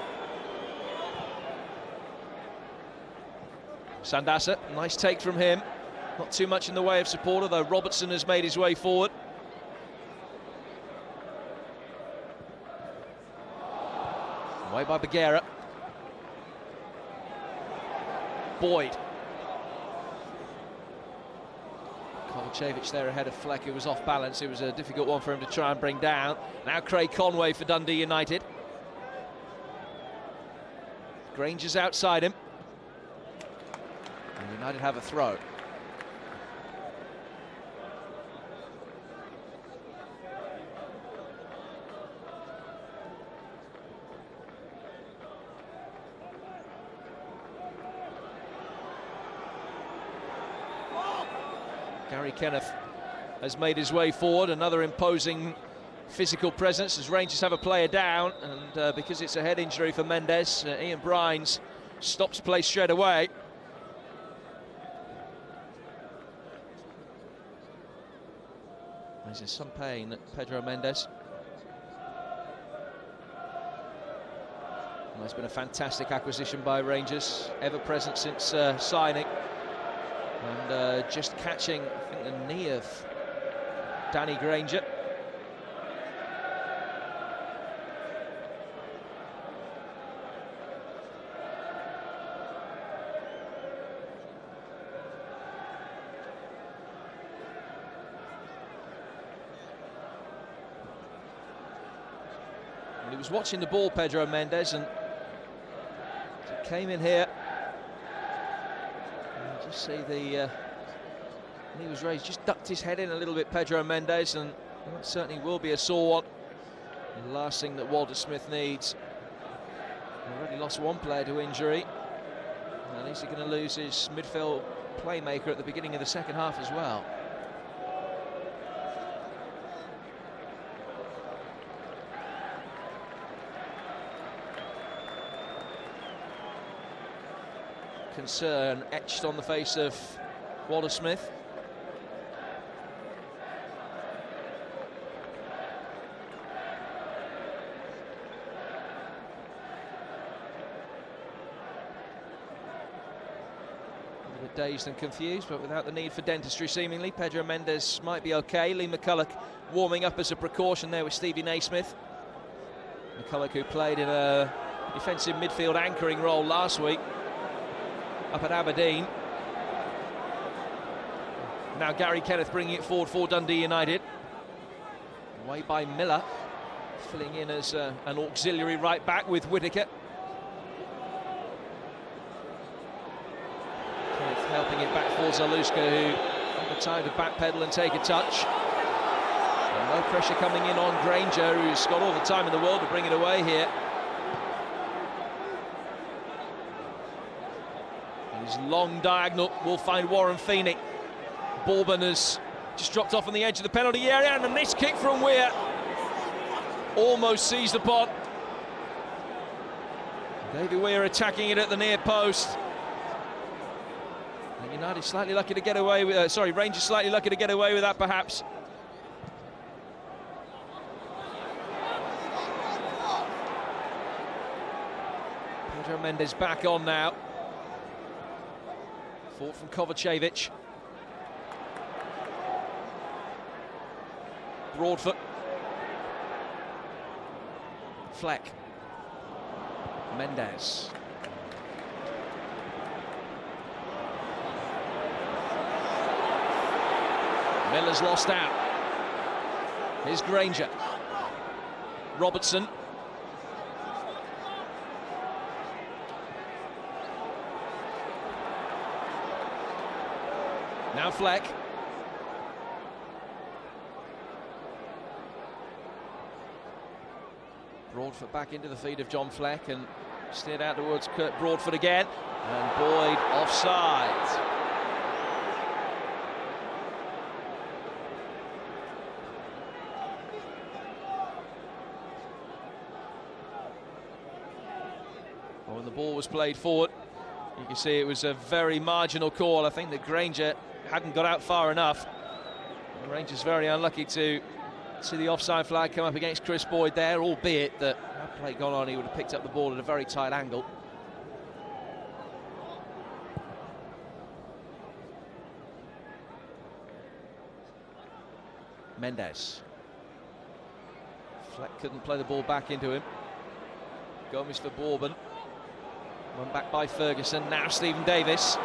Sandasa, nice take from him. Not too much in the way of support, although Robertson has made his way forward. Away by Bagheera. Boyd. Kovacevic there ahead of Fleck, who was off balance. It was a difficult one for him to try and bring down. Now Craig Conway for Dundee United. Granger's outside him. And United have a throw. Gary Kenneth has made his way forward, another imposing physical presence as Rangers have a player down, and because it's a head injury for Mendes, Ian Brines stops play straight away. He's in some pain, Pedro Mendes. Well, it's been a fantastic acquisition by Rangers, ever present since signing. And just catching, I think, the knee of Danny Granger. And he was watching the ball, Pedro Mendes, and came in here. Just see the knee was raised, just ducked his head in a little bit, Pedro Mendes, and that certainly will be a sore one. The last thing that Walter Smith needs. Already lost one player to injury, and he's going to lose his midfield playmaker at the beginning of the second half as well. Concern etched on the face of Walter Smith. A bit dazed and confused, but without the need for dentistry seemingly. Pedro Mendes might be okay. Lee McCulloch warming up as a precaution there with Stevie Naismith. McCulloch, who played in a defensive midfield anchoring role last week up at Aberdeen. Now Gary Kenneth bringing it forward for Dundee United. Away by Miller, filling in as an auxiliary right back with Whittaker. Kenneth helping it back for Zaluska, who had the time to backpedal and take a touch. And no pressure coming in on Granger, who's got all the time in the world to bring it away here. His long diagonal will find Warren Feeney. Bourbon has just dropped off on the edge of the penalty area, and a nice kick from Weir. Almost seized upon. David Weir attacking it at the near post. And United slightly lucky to get away with, Rangers slightly lucky to get away with that perhaps. Pedro Mendes back on now. Fought from Kovacevic. Broadfoot. Fleck. Mendes. Miller's lost out. Here's Granger. Robertson. Now Fleck. Broadfoot back into the feet of John Fleck and steered out towards Kurt Broadfoot again. And Boyd offside. When the ball was played forward, you can see it was a very marginal call. I think that Granger hadn't got out far enough. The Rangers very unlucky to see the offside flag come up against Chris Boyd there, albeit that had play gone on, he would have picked up the ball at a very tight angle. Mendes. Fleck couldn't play the ball back into him. Gomez for Bourbon. Run back by Ferguson, now Stephen Davis.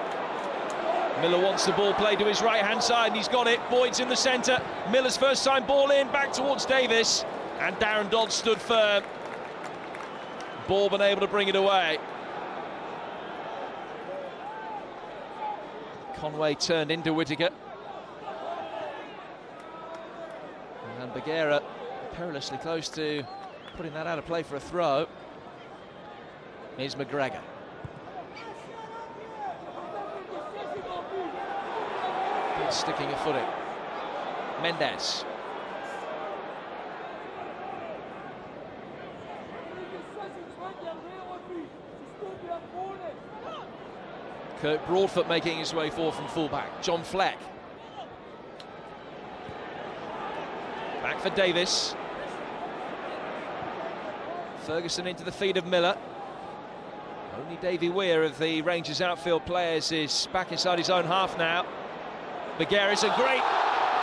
Miller wants the ball played to his right-hand side, and he's got it. Boyd's in the centre. Miller's first time ball in, back towards Davis. And Darren Dodd stood firm. Bourbon able to bring it away. Conway turned into Whittaker. And Bagheera perilously close to putting that out of play for a throw. Here's McGregor. Sticking a foot in. Mendes. Kurt Broadfoot making his way forward from fullback. John Fleck. Back for Davis. Ferguson into the feet of Miller. Only Davy Weir of the Rangers outfield players is back inside his own half now. Bagheera is a great,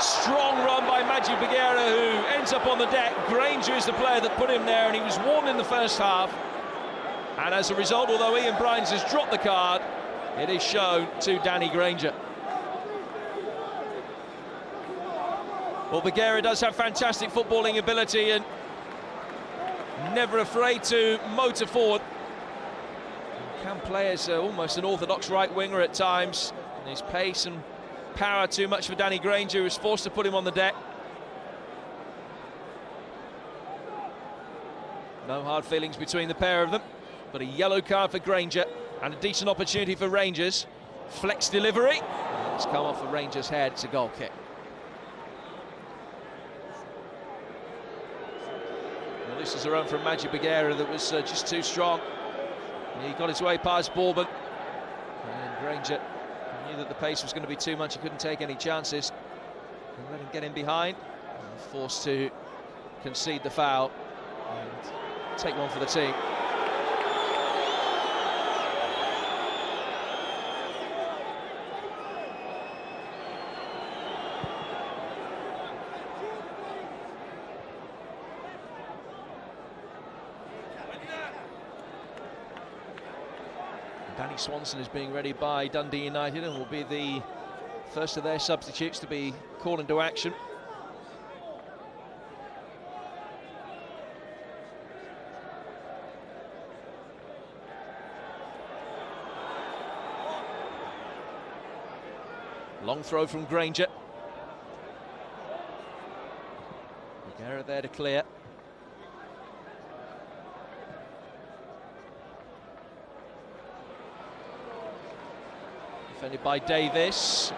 strong run by Maggie Bagheera, who ends up on the deck. Granger is the player that put him there, and he was warned in the first half. And as a result, although Ian Bryans has dropped the card, it is shown to Danny Granger. Well, Bagheera does have fantastic footballing ability and never afraid to motor forward. Can play as almost an orthodox right winger at times. And his pace and power too much for Danny Granger, who was forced to put him on the deck. No hard feelings between the pair of them, but a yellow card for Granger and a decent opportunity for Rangers. Flex delivery. And it's come off the Rangers' head. It's a goal kick. Well, this is a run from Maggie Bagheera that was just too strong. He got his way past Bourbon, and Granger knew that the pace was going to be too much. He couldn't take any chances and let him get in behind. And forced to concede the foul and take one for the team. Danny Swanson is being ready by Dundee United and will be the first of their substitutes to be called into action. Long throw from Granger. Bagheera there to clear. Defended by Davis.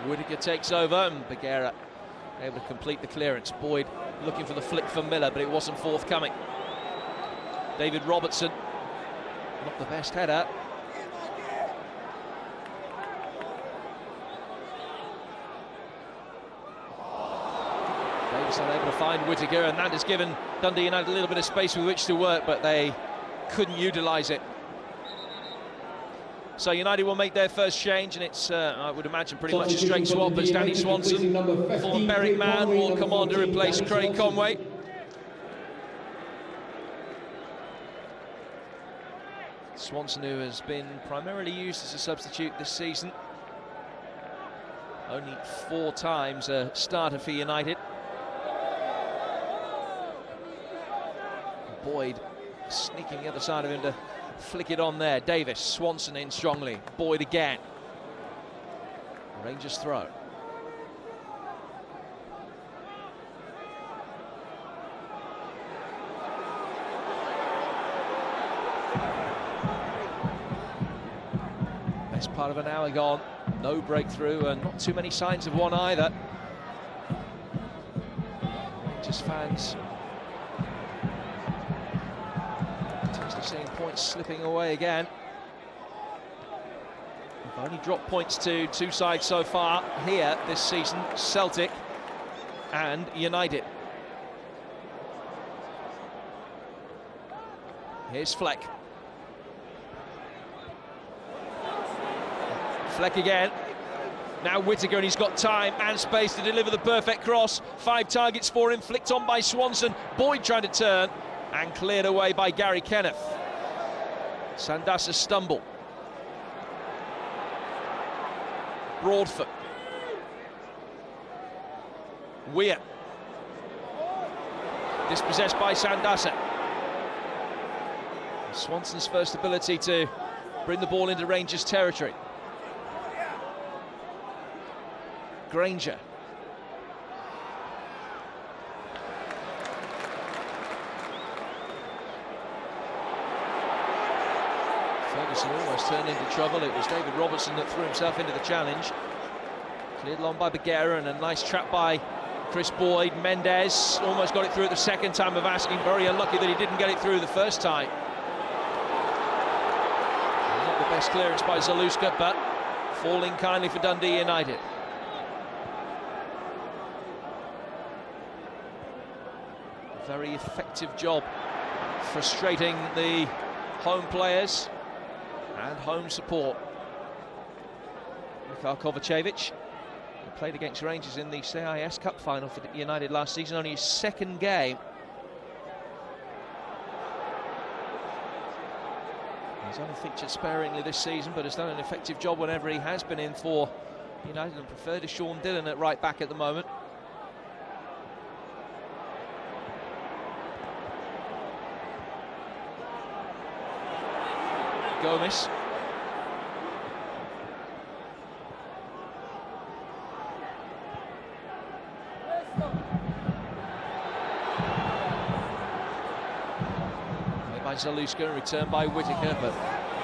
Whittaker takes over and Bagheera able to complete the clearance. Boyd looking for the flick from Miller, but it wasn't forthcoming. David Robertson, not the best header. Davis unable to find Whittaker, and that has given Dundee United a little bit of space with which to work, but they couldn't utilise it. So United will make their first change, and it's, I would imagine, pretty much a straight swap as Danny Swanson, former Berwick man, will come on to replace Craig Conway. Swanson, who has been primarily used as a substitute this season. Only 4 times a starter for United. Boyd sneaking the other side of him to flick it on there. Davis, Swanson in strongly. Boyd again. We're Rangers throw. Best part of an hour gone. No breakthrough and not too many signs of one either. Rangers fans potentially seeing points slipping away again. They've only dropped points to two sides so far here this season, Celtic and United. Here's Fleck. Fleck again. Now Whittaker, and he's got time and space to deliver the perfect cross. 5 targets for him, flicked on by Swanson. Boyd trying to turn and cleared away by Gary Kenneth. Sandasa stumble. Broadfoot. Weir. Dispossessed by Sandasa. Swanson's first ability to bring the ball into Rangers territory. Granger. Ferguson almost turned into trouble. It was David Robertson that threw himself into the challenge. Cleared along by Bagheera, and a nice trap by Chris Boyd. Mendes almost got it through at the second time of asking. Very unlucky that he didn't get it through the first time. Not the best clearance by Zaluska, but falling kindly for Dundee United. Very effective job frustrating the home players and home support. Mikhail Kovacevic, who played against Rangers in the CIS Cup final for United last season, only his second game. He's only featured sparingly this season, but has done an effective job whenever he has been in for United, and preferred to Sean Dillon at right back at the moment. Gomez. Played by Zaluska and returned by Whittaker, but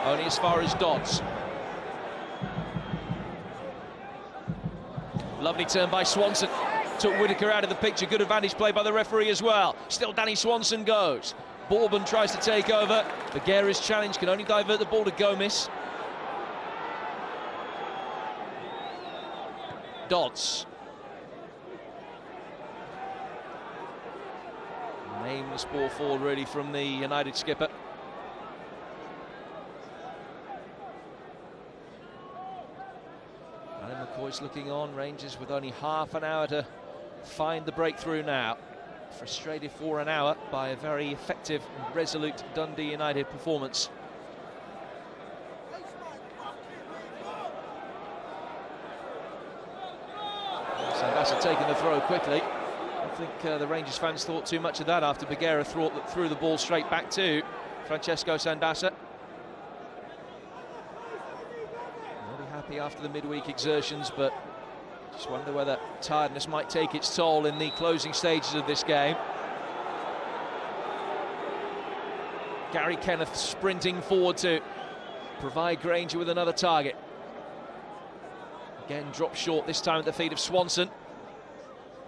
only as far as Dodds. Lovely turn by Swanson. Took Whittaker out of the picture. Good advantage play by the referee as well. Still Danny Swanson goes. Bourbon tries to take over. Bagheera's challenge can only divert the ball to Gomez. Dodds. Nameless ball forward really from the United skipper. Alan McCoy's looking on. Rangers with only half an hour to find the breakthrough now. Frustrated for an hour by a very effective and resolute Dundee United performance. Sandasa taking the throw quickly. I think the Rangers fans thought too much of that after Bagheera threw the ball straight back to Francesco Sandasa. Really happy after the midweek exertions, but just wonder whether tiredness might take its toll in the closing stages of this game. Gary Kenneth sprinting forward to provide Granger with another target. Again, dropped short, this time at the feet of Swanson.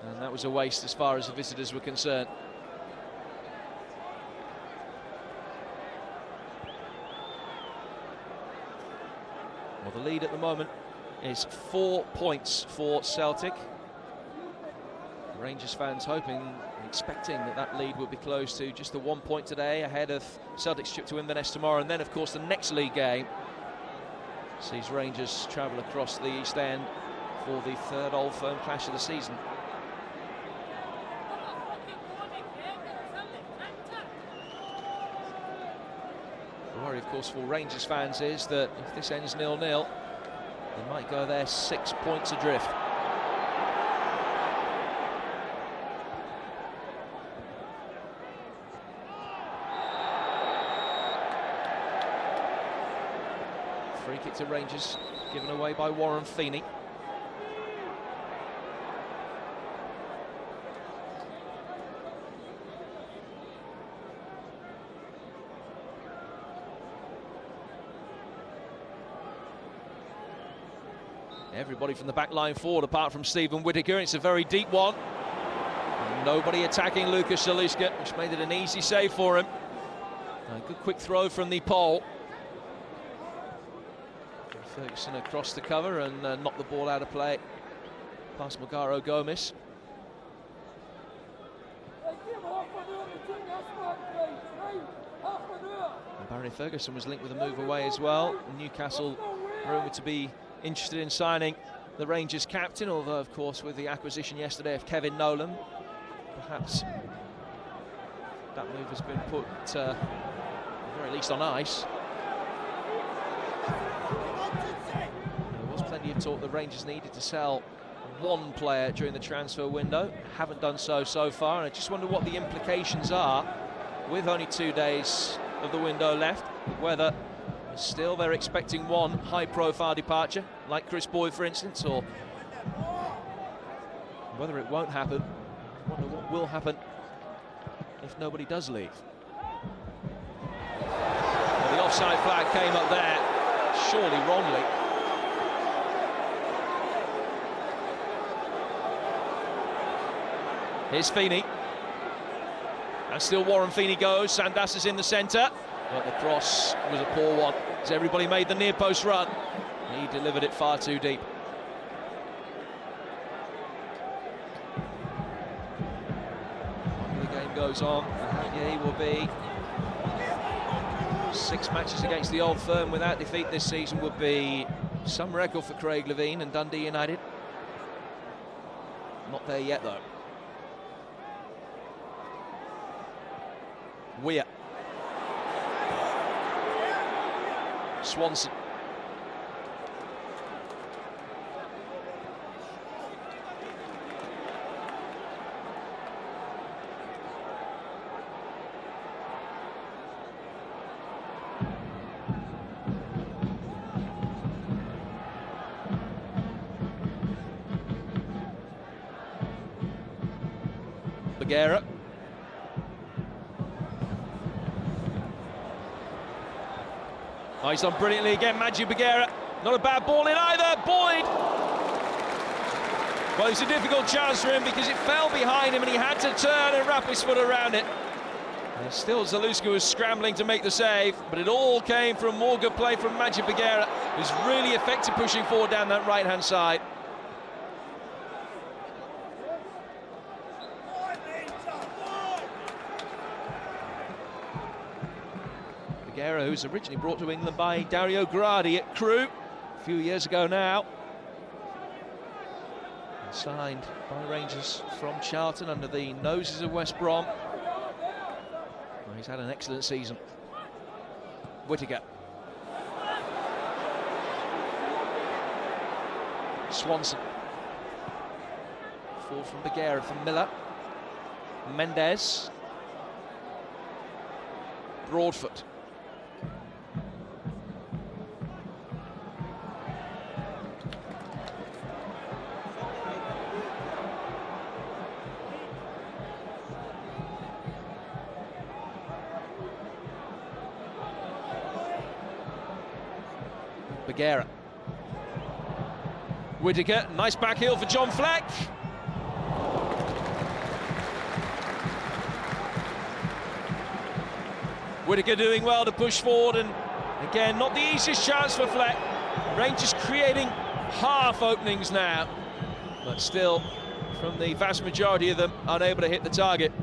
And that was a waste as far as the visitors were concerned. Well, the lead at the moment is 4 points for Celtic. Rangers fans hoping, expecting that lead will be close to just the 1 point today, ahead of Celtic's trip to Inverness tomorrow. And then, of course, the next league game sees Rangers travel across the East End for the third Old Firm clash of the season. The worry, of course, for Rangers fans is that if this ends 0-0, they might go there 6 points adrift. Free kick to Rangers, given away by Warren Feeney. Everybody from the back line forward, apart from Stephen Whittaker. It's a very deep one. And nobody attacking Lucas Zaluska, which made it an easy save for him. A good quick throw from the pole. Ferguson across the cover and knocked the ball out of play past Magaro Gomez. And Barry Ferguson was linked with a move away as well. Newcastle rumoured to be interested in signing the Rangers captain, although of course with the acquisition yesterday of Kevin Nolan, perhaps that move has been put at the very least on ice. There was plenty of talk the Rangers needed to sell one player during the transfer window. Haven't done so far, and I just wonder what the implications are with only 2 days of the window left, whether still they're expecting one high-profile departure, like Chris Boyd, for instance, or whether it won't happen. I wonder what will happen if nobody does leave. Well, the offside flag came up there, surely wrongly. Here's Feeney. And still Warren Feeney goes. Sandas is in the centre. But the cross was a poor one, as everybody made the near post run. He delivered it far too deep. The game goes on. He will be 6 matches against the Old Firm without defeat this season would be some record for Craig Levein and Dundee United. Not there yet though. Weir. Swanson. Bagheera. Oh, he's done brilliantly again, Madji Bagheera. Not a bad ball in either. Boyd! Well, it's a difficult chance for him because it fell behind him and he had to turn and wrap his foot around it. And still Zaluska was scrambling to make the save, but it all came from more good play from Madji Bagheera, who's really effective pushing forward down that right-hand side. Bagheera, who's originally brought to England by Dario Gradi at Crewe a few years ago now. And signed by Rangers from Charlton under the noses of West Brom. Well, he's had an excellent season. Whittaker. Swanson. Forward from Bagheera from Miller. Mendes. Broadfoot. Bagheera. Whittaker, nice back heel for John Fleck. Whittaker doing well to push forward, and again, not the easiest chance for Fleck. Rangers creating half openings now, but still, from the vast majority of them, unable to hit the target.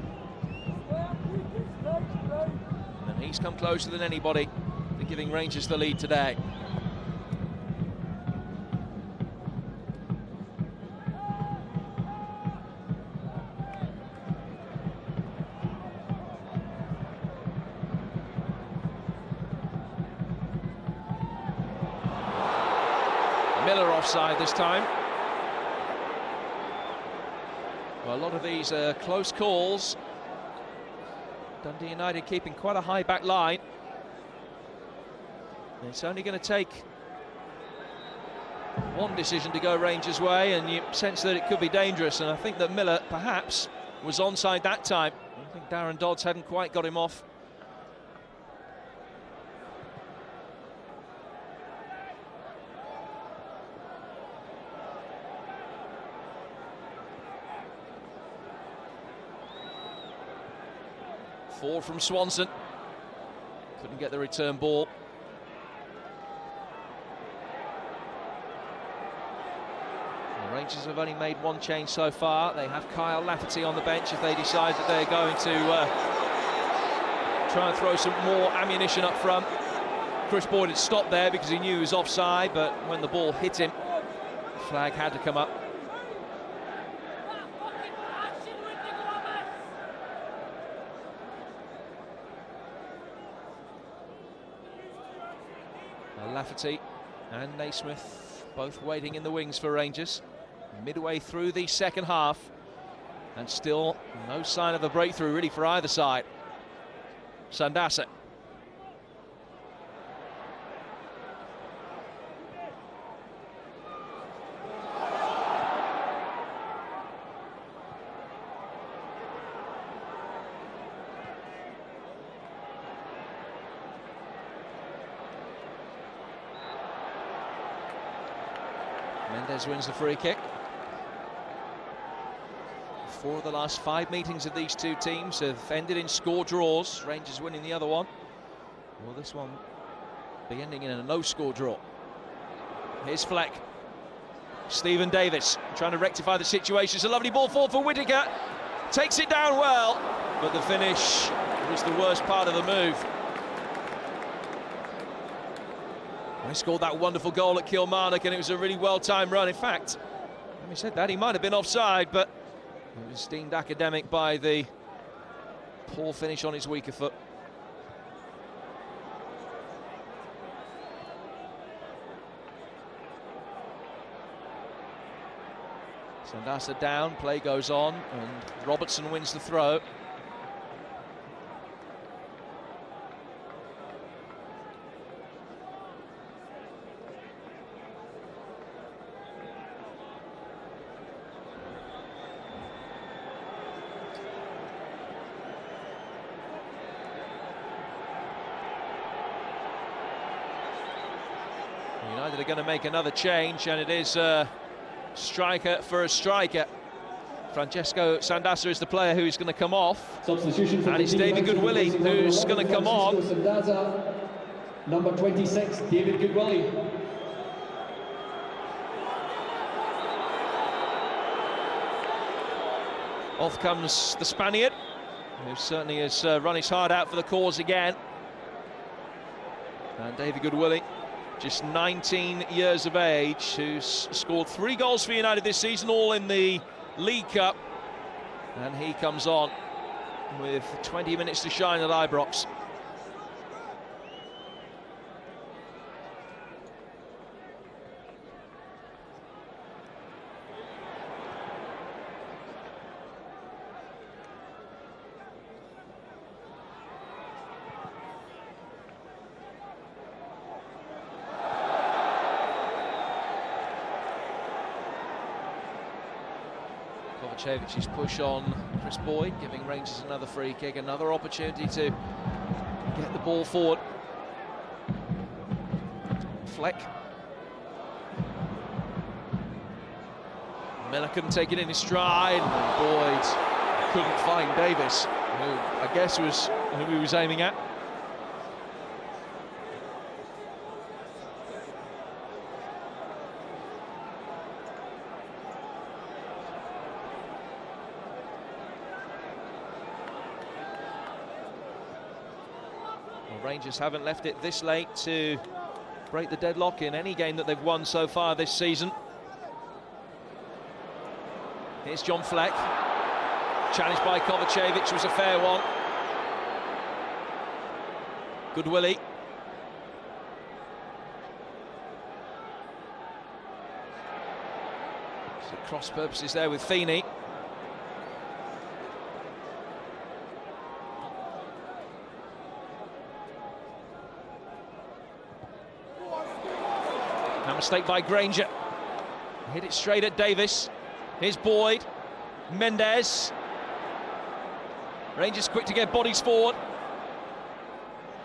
And he's come closer than anybody to giving Rangers the lead today. Miller offside this time. Well, a lot of these are close calls. Dundee United keeping quite a high back line. It's only going to take one decision to go Rangers' way, and you sense that it could be dangerous. And I think that Miller perhaps was onside that time. I think Darren Dodds hadn't quite got him off. Forward from Swanson. Couldn't get the return ball. The Rangers have only made one change so far. They have Kyle Lafferty on the bench if they decide that they're going to try and throw some more ammunition up front. Chris Boyd had stopped there because he knew he was offside, but when the ball hit him, the flag had to come up. Lafferty and Naismith both waiting in the wings for Rangers. Midway through the second half, and still no sign of a breakthrough really for either side. Sandasa. Mendes wins the free kick. 4 of the last 5 meetings of these two teams have ended in score draws. Rangers winning the other one. Will this one be ending in a no-score draw? Here's Fleck. Stephen Davis trying to rectify the situation. It's a lovely ball forward for Whittaker. Takes it down well, but the finish was the worst part of the move. He scored that wonderful goal at Kilmarnock, and it was a really well-timed run. In fact, having said that, he might have been offside, but it was deemed academic by the poor finish on his weaker foot. Sandasa down, play goes on, and Robertson wins the throw. United are going to make another change, and it is a striker for a striker. Francesco Sandasa is the player who's going to come off, Substitution for and it's David Goodwillie who's going to come on. Sandasa, number 26, David Goodwillie. Off comes the Spaniard, who certainly has run his heart out for the cause again. And David Goodwillie, just 19 years of age, who's scored 3 goals for United this season, all in the League Cup. And he comes on with 20 minutes to shine at Ibrox. Kovacevic's push on Chris Boyd, giving Rangers another free kick, another opportunity to get the ball forward. Fleck. Miller couldn't take it in his stride, and Boyd couldn't find Davis, who I guess was who he was aiming at. Rangers haven't left it this late to break the deadlock in any game that they've won so far this season. Here's John Fleck. Challenged by Kovacevic was a fair one. Goodwillie. So cross purposes there with Feeney. Mistake by Granger. Hit it straight at Davis. Here's Boyd. Mendes. Rangers quick to get bodies forward.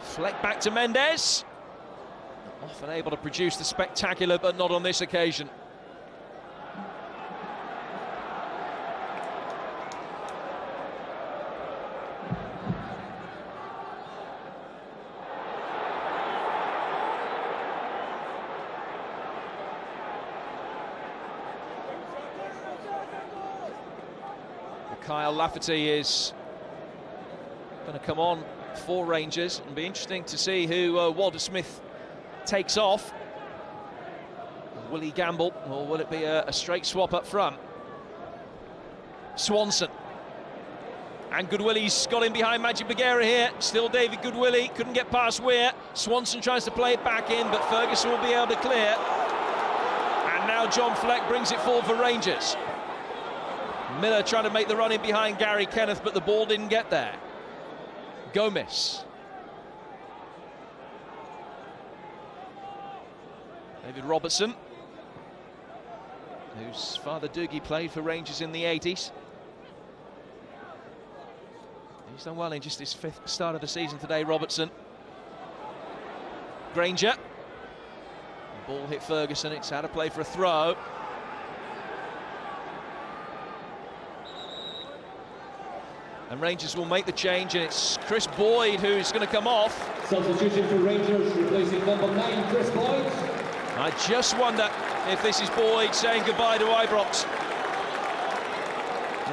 Fleck back to Mendes. Often able to produce the spectacular, but not on this occasion. Kyle Lafferty is going to come on for Rangers. It'll be interesting to see who Walter Smith takes off. Will he gamble, or will it be a straight swap up front? Swanson. And Goodwilly's got in behind Magic Bagheera here. Still David Goodwilly, couldn't get past Weir. Swanson tries to play it back in, but Ferguson will be able to clear. And now John Fleck brings it forward for Rangers. Miller trying to make the run in behind Gary Kenneth, but the ball didn't get there. Gomez. David Robertson, whose father Doogie played for Rangers in the 80s. He's done well in just his 5th start of the season today, Robertson. Granger. The ball hit Ferguson, it's out of play for a throw. And Rangers will make the change, and it's Chris Boyd who's going to come off. Substitution for Rangers, replacing number 9, Chris Boyd. I just wonder if this is Boyd saying goodbye to Ibrox.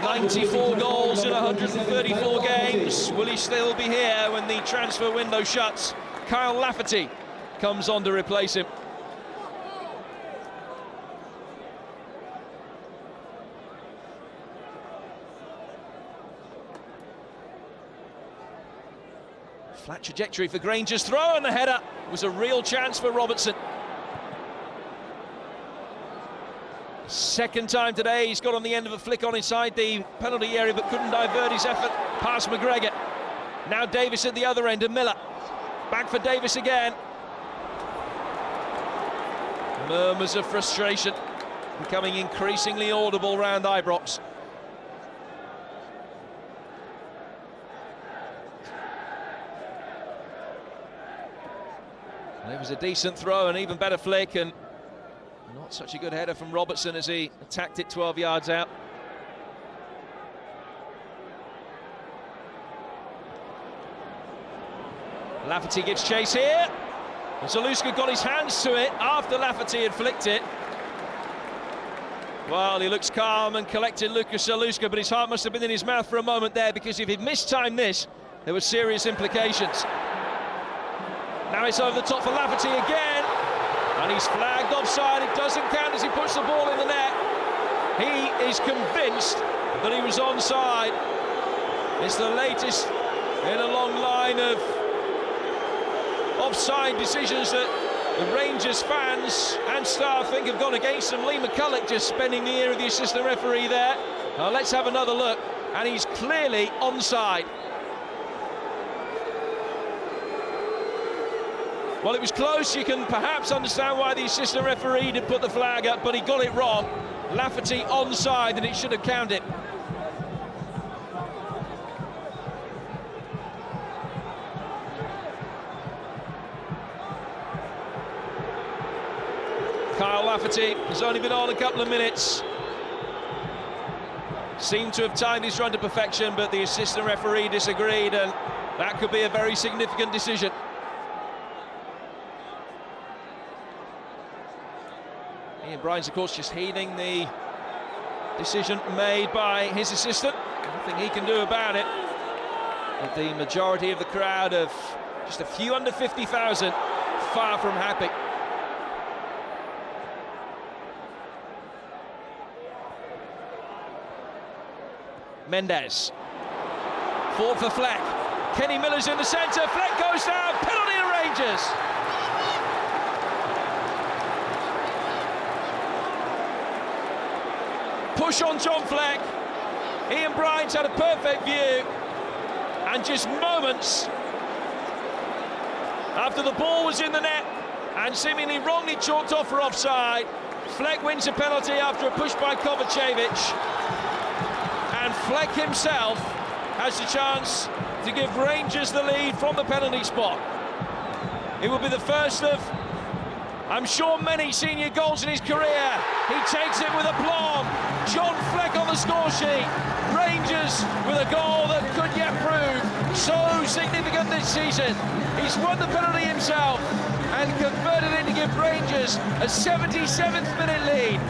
94 goals in 134 games. Will he still be here when the transfer window shuts? Kyle Lafferty comes on to replace him. Flat trajectory for Granger's throw, and the header was a real chance for Robertson. Second time today he's got on the end of a flick on inside the penalty area, but couldn't divert his effort past McGregor. Now Davis at the other end, and Miller. Back for Davis again. Murmurs of frustration becoming increasingly audible round Ibrox. And it was a decent throw, an even better flick, and not such a good header from Robertson as he attacked it 12 yards out. Lafferty gives chase here. And Zaluska got his hands to it after Lafferty had flicked it. Well, he looks calm and collected, Lucas Zaluska, but his heart must have been in his mouth for a moment there, because if he'd mistimed this, there were serious implications. Now it's over the top for Lafferty again. And he's flagged offside. It doesn't count as he puts the ball in the net. He is convinced that he was onside. It's the latest in a long line of offside decisions that the Rangers fans and staff think have gone against them. Lee McCulloch just spending the ear of the assistant referee there. Now let's have another look. And he's clearly onside. Well, it was close. You can perhaps understand why the assistant referee did put the flag up, but he got it wrong. Lafferty onside, and it should have counted. Kyle Lafferty has only been on a couple of minutes. Seemed to have timed his run to perfection, but the assistant referee disagreed, and that could be a very significant decision. Ian Bryan's, of course, just heeding the decision made by his assistant. Nothing he can do about it. With the majority of the crowd of just a few under 50,000 far from happy. Mendes. Forward for Fleck. Kenny Miller's in the centre. Fleck goes down. Penalty to Rangers. Push on John Fleck. Ian Bryan's had a perfect view, and just moments after the ball was in the net and seemingly wrongly chalked off for offside, Fleck wins a penalty after a push by Kovacevic, and Fleck himself has the chance to give Rangers the lead from the penalty spot. It will be the first of, I'm sure, many senior goals in his career. He takes it with aplomb. John Fleck on the score sheet. Rangers with a goal that could yet prove so significant this season. He's won the penalty himself and converted it to give Rangers a 77th minute lead.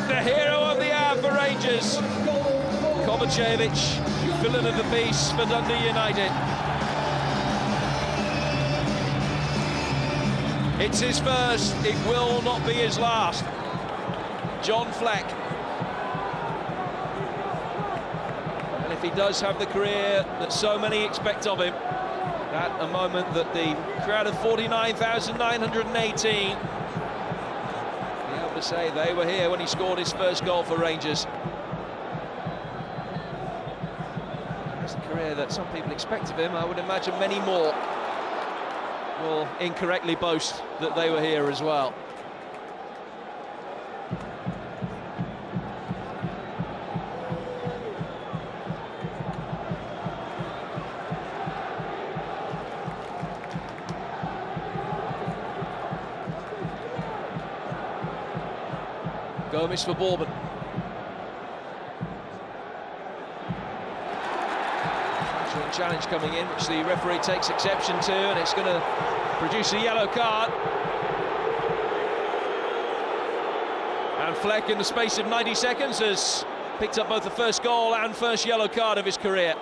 the hero of the hour for Rangers. Kovacevic, villain of the piece for Dundee United. It's his first, it will not be his last. John Fleck. And if he does have the career that so many expect of him, at a moment that the crowd of 49,918 be able to say they were here when he scored his first goal for Rangers. That's the career that some people expect of him. I would imagine many more will incorrectly boast that they were here as well. Gomes for Bourbon. Challenge coming in, which the referee takes exception to, and it's going to produce a yellow card. And Fleck, in the space of 90 seconds, has picked up both the first goal and first yellow card of his career.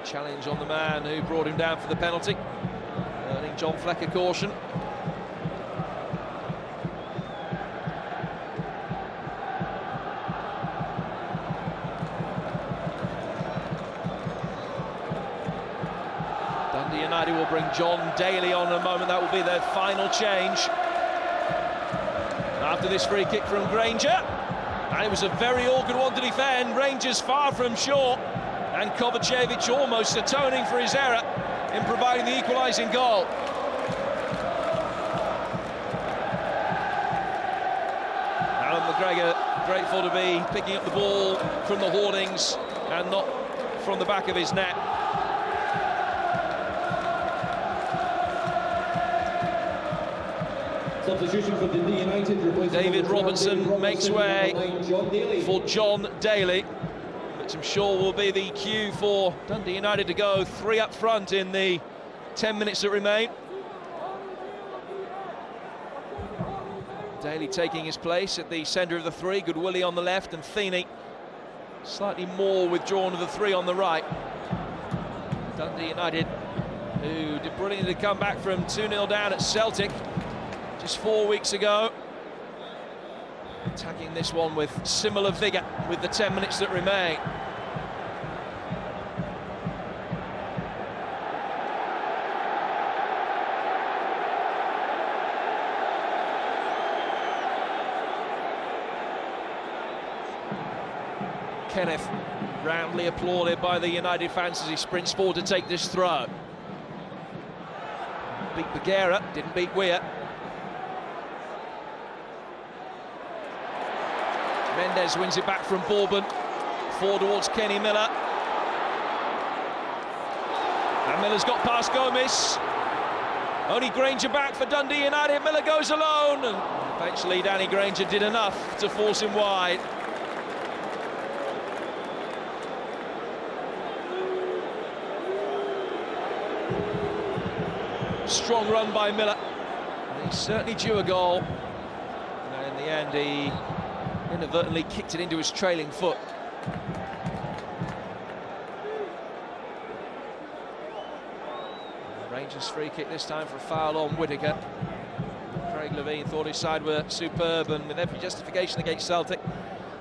Challenge on the man who brought him down for the penalty, earning John Fleck a caution. Dundee United will bring John Daly on in a moment. That will be their final change. After this free kick from Granger, and it was a very awkward one to defend. Rangers far from short. And Kovacevic almost atoning for his error in providing the equalising goal. Alan McGregor grateful to be picking up the ball from the hoardings and not from the back of his net. Substitution for Dundee United. David Robertson makes way for John Daly. Which I'm sure will be the cue for Dundee United to go 3 up front in the 10 minutes that remain. Daly taking his place at the centre of the 3, Goodwillie on the left and Feeney slightly more withdrawn to the 3 on the right. Dundee United, who did brilliantly to come back from 2-0 down at Celtic just 4 weeks ago, attacking this one with similar vigour with the 10 minutes that remain. Kenneth roundly applauded by the United fans as he sprints forward to take this throw. Beat Bagheera, didn't beat Weir. Mendes wins it back from Bourbon, forward towards Kenny Miller. And Miller's got past Gomes. Only Granger back for Dundee United. Miller goes alone, and eventually Danny Granger did enough to force him wide. Strong run by Miller. And he's certainly due a goal. And in the end, he inadvertently kicked it into his trailing foot. Rangers free kick this time for a foul on Whittaker. Craig Levein thought his side were superb, and with every justification against Celtic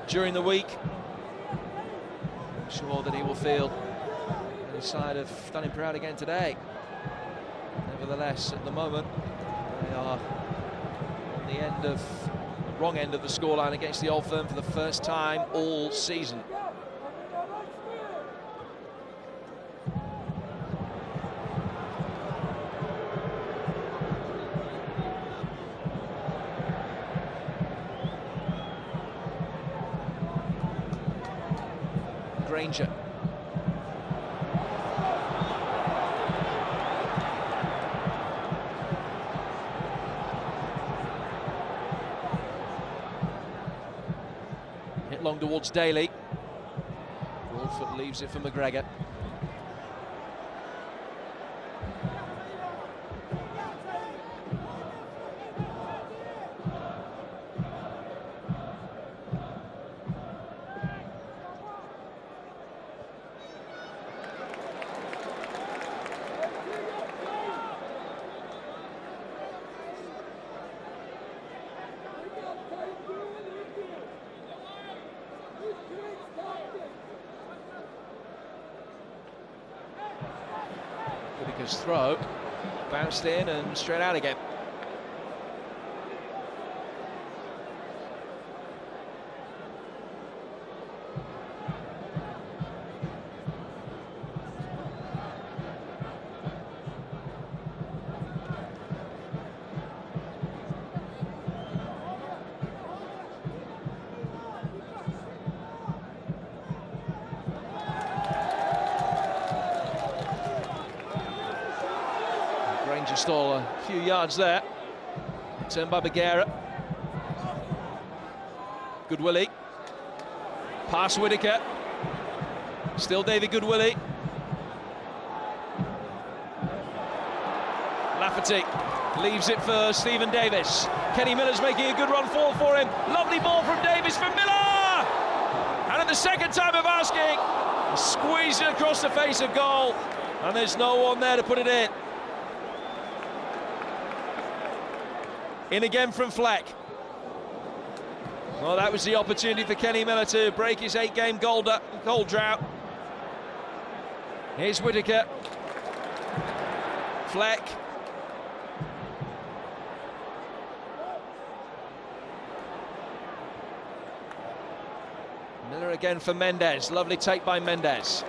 during the week, I'm sure that he will feel that his side have done him proud again today. Nevertheless, at the moment, they are on the end of wrong end of the scoreline against the Old Firm for the first time all season. Granger. Long towards Daly. Broadfoot leaves it for McGregor. Whittaker's throw, bounced in and straight out again. Rangers stole a few yards there. Turned by Bagheera. Goodwillie. Pass Whittaker. Still David Goodwillie. Lafferty leaves it for Stephen Davis. Kenny Miller's making a good run forward for him. Lovely ball from Davis for Miller! And at the second time of asking, squeezed it across the face of goal. And there's no one there to put it in. In again from Fleck. Well, that was the opportunity for Kenny Miller to break his 8-game goal drought. Here's Whittaker. Fleck. Miller again for Mendes. Lovely take by Mendes.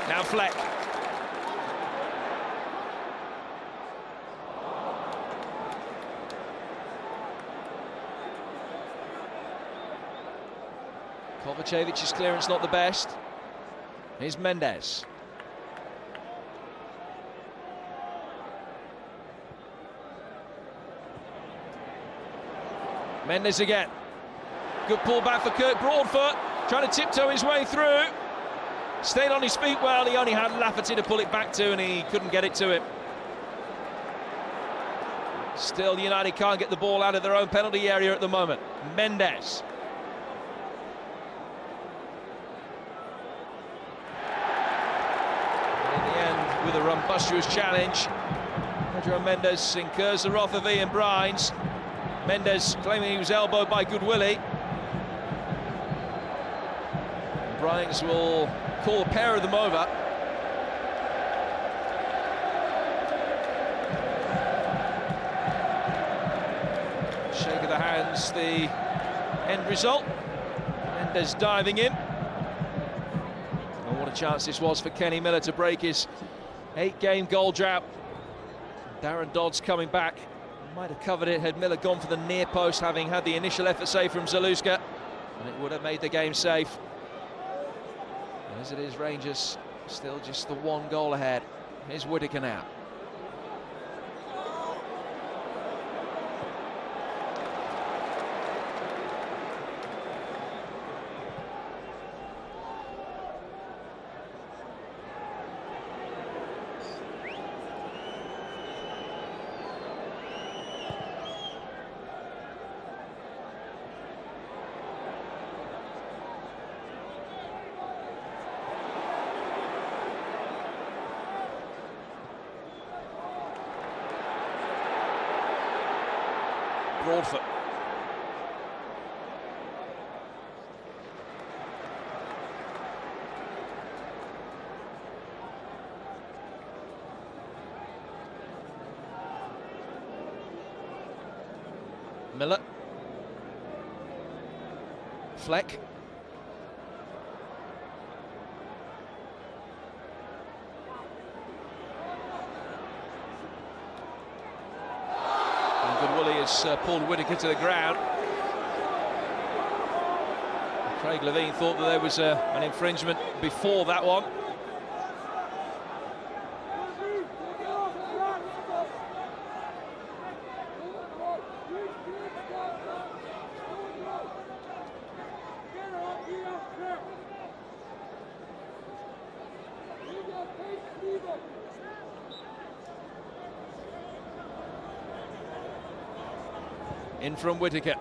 Now Fleck. Kovacevic's clearance not the best. Here's Mendes. Mendes again. Good pull back for Kirk Broadfoot, trying to tiptoe his way through. Stayed on his feet well, he only had Lafferty to pull it back to and he couldn't get it to him. Still, United can't get the ball out of their own penalty area at the moment. Mendes. With a rumbustious challenge, Pedro Mendes incurs the wrath of Ian Brines. Mendes claiming he was elbowed by Goodwillie. Brines will call a pair of them over. Shake of the hands, the end result. Mendes diving in. Oh, what a chance this was for Kenny Miller to break his 8-game goal drought. Darren Dodds coming back. Might have covered it had Miller gone for the near post, having had the initial effort saved from Zaluska, and it would have made the game safe. As it is, Rangers still just the 1 goal ahead. Here's Whittaker now. Broadfoot. Miller. Fleck. Has pulled Whittaker to the ground. Craig Levine thought that there was an infringement before that one. In from Whittaker.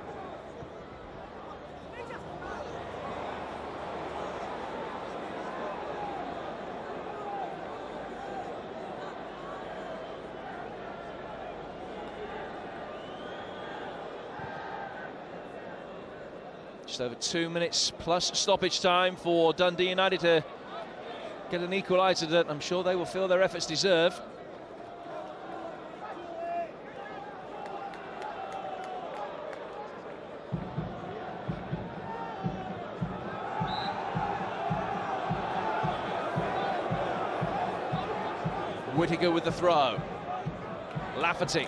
Just over 2 minutes plus stoppage time for Dundee United to get an equaliser that I'm sure they will feel their efforts deserve. Whittaker with the throw. Lafferty.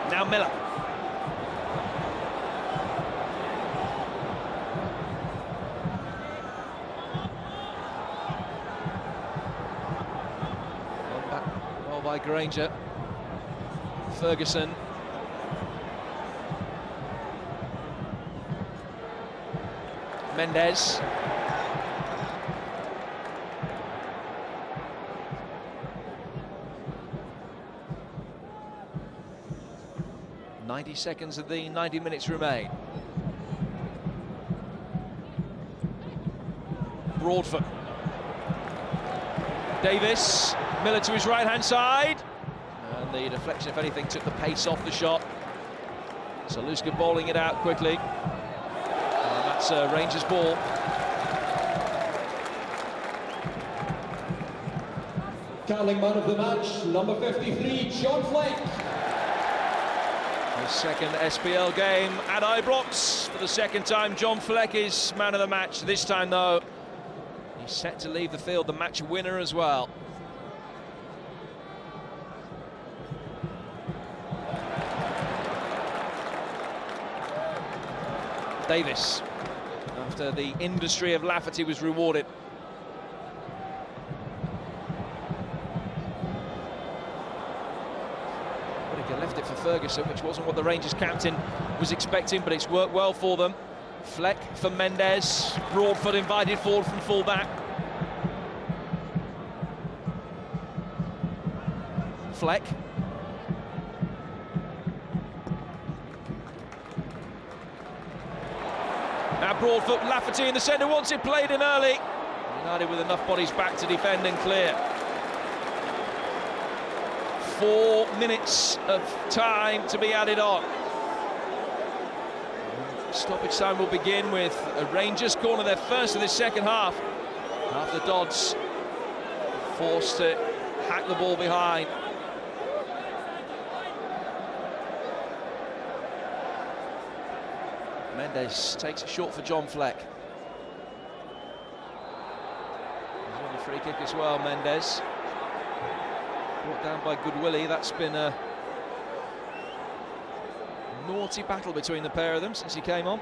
Now Miller. Well by Granger. Ferguson. Mendes. Seconds of the 90 minutes remain. Broadfoot. Davis. Miller to his right-hand side. And the deflection, if anything, took the pace off the shot. Zaluska bowling it out quickly. And that's Rangers' ball. Carling man of the match, number 53, John Fleck. His second SPL game at Ibrox. For the second time, John Fleck is man of the match. This time, though, he's set to leave the field the match winner as well. Davis, after the industry of Lafferty was rewarded. Left it for Ferguson, which wasn't what the Rangers captain was expecting, but it's worked well for them. Fleck for Mendes. Broadfoot invited forward from full-back. Fleck. Now Broadfoot, Lafferty in the centre, wants it played in early. United with enough bodies back to defend and clear. 4 minutes of time to be added on. Stoppage time will begin with a Rangers corner, their first of this second half. After Dodds forced to hack the ball behind. Mendes takes it short for John Fleck. He's on the free kick as well, Mendes. Brought down by Goodwillie. That's been a naughty battle between the pair of them since he came on.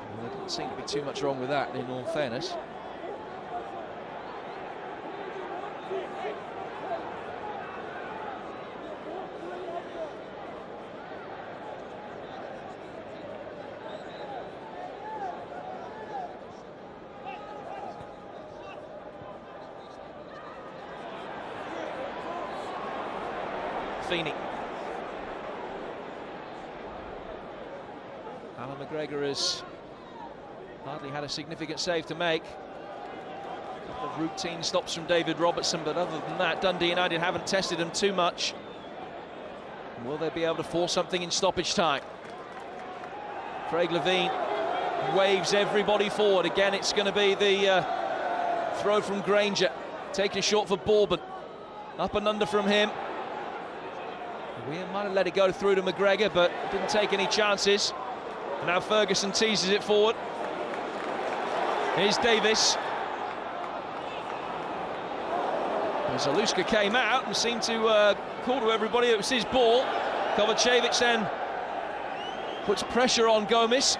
Well, there didn't seem to be too much wrong with that, in all fairness. Feeney. Alan McGregor has hardly had a significant save to make. A couple of routine stops from David Robertson, but other than that, Dundee United haven't tested him too much. Will they be able to force something in stoppage time? Craig Levein waves everybody forward. Again, it's going to be the throw from Granger. Taking a shot for Bourbon. Up and under from him. We might have let it go through to McGregor, but didn't take any chances. And now Ferguson teases it forward. Here's Davis. And Zaluska came out and seemed to call to everybody it was his ball. Kovacevic then puts pressure on Gomes.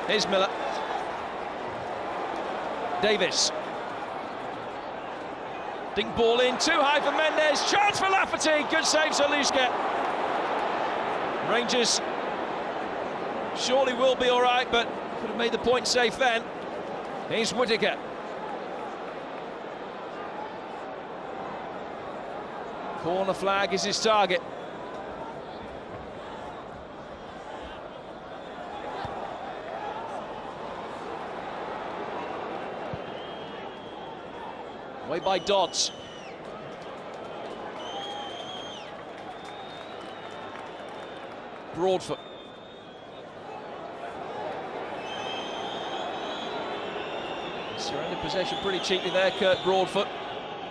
Here's Miller. Davis. Dink ball in, too high for Mendes. Chance for Lafferty. Good save, Zaluska. Rangers surely will be all right, but could have made the point safe then. Here's Whittaker. Corner flag is his target. Away by Dodds. Broadfoot. Surrendered possession pretty cheaply there, Kurt Broadfoot,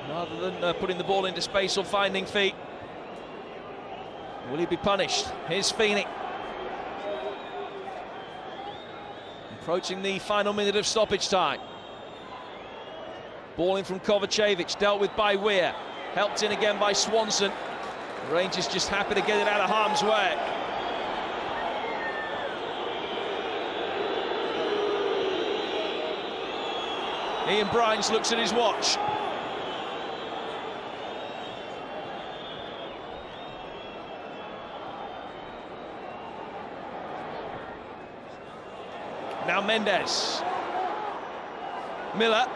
rather than putting the ball into space or finding feet. Will he be punished? Here's Feeney. Approaching the final minute of stoppage time. Ball in from Kovacevic, dealt with by Weir. Helped in again by Swanson. The Rangers just happy to get it out of harm's way. Ian Brines looks at his watch. Now Mendes. Miller.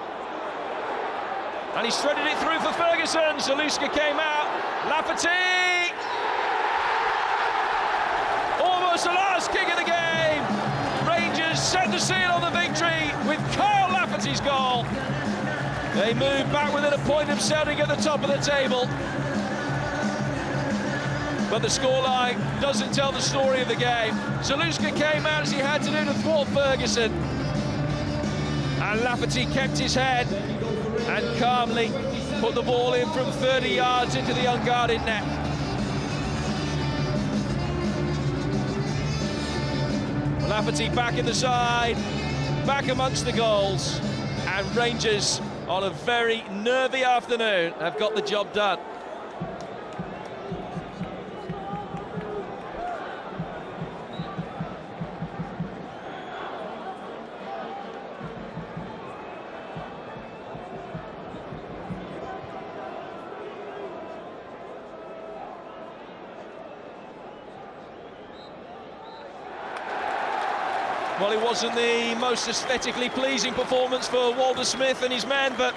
And he's threaded it through for Ferguson. Zaluska came out. Lafferty. Almost the last kick of the game. Rangers set the seal on the victory with Kyle Lafferty's goal. They move back within a point of setting at the top of the table. But the scoreline doesn't tell the story of the game. Zaluska came out as he had to do to thwart Ferguson. And Lafferty kept his head and calmly put the ball in from 30 yards into the unguarded net. Lafferty back in the side, back amongst the goals, and Rangers on a very nervy afternoon have got the job done. Well, it wasn't the most aesthetically pleasing performance for Walter Smith and his men, but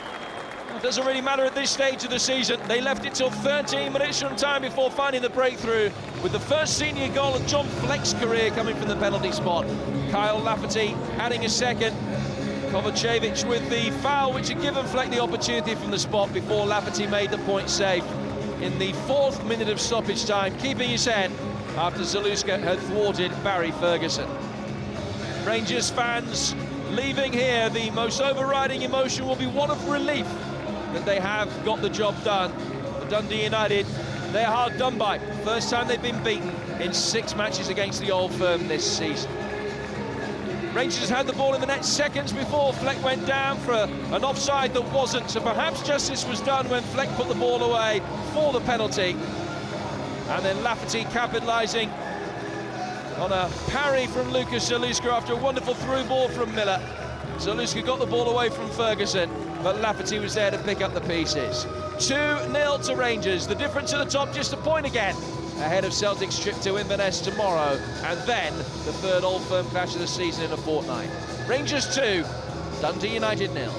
it doesn't really matter at this stage of the season. They left it till 13 minutes from time before finding the breakthrough, with the first senior goal of John Fleck's career coming from the penalty spot. Kyle Lafferty adding a second. Kovacevic with the foul, which had given Fleck the opportunity from the spot before Lafferty made the point safe in the 4th minute of stoppage time, keeping his head after Zaluska had thwarted Barry Ferguson. Rangers fans leaving here, the most overriding emotion will be one of relief that they have got the job done. For Dundee United, they're hard done by. First time they've been beaten in 6 matches against the Old Firm this season. Rangers had the ball in the net seconds before Fleck went down for an offside that wasn't, so perhaps justice was done when Fleck put the ball away for the penalty. And then Lafferty capitalising on a parry from Lucas Zaluska after a wonderful through ball from Miller. Zaluska got the ball away from Ferguson, but Lafferty was there to pick up the pieces. 2-0 to Rangers. The difference at the top just a point again, ahead of Celtic's trip to Inverness tomorrow, and then the 3rd Old Firm clash of the season in a fortnight. Rangers 2, Dundee United 0.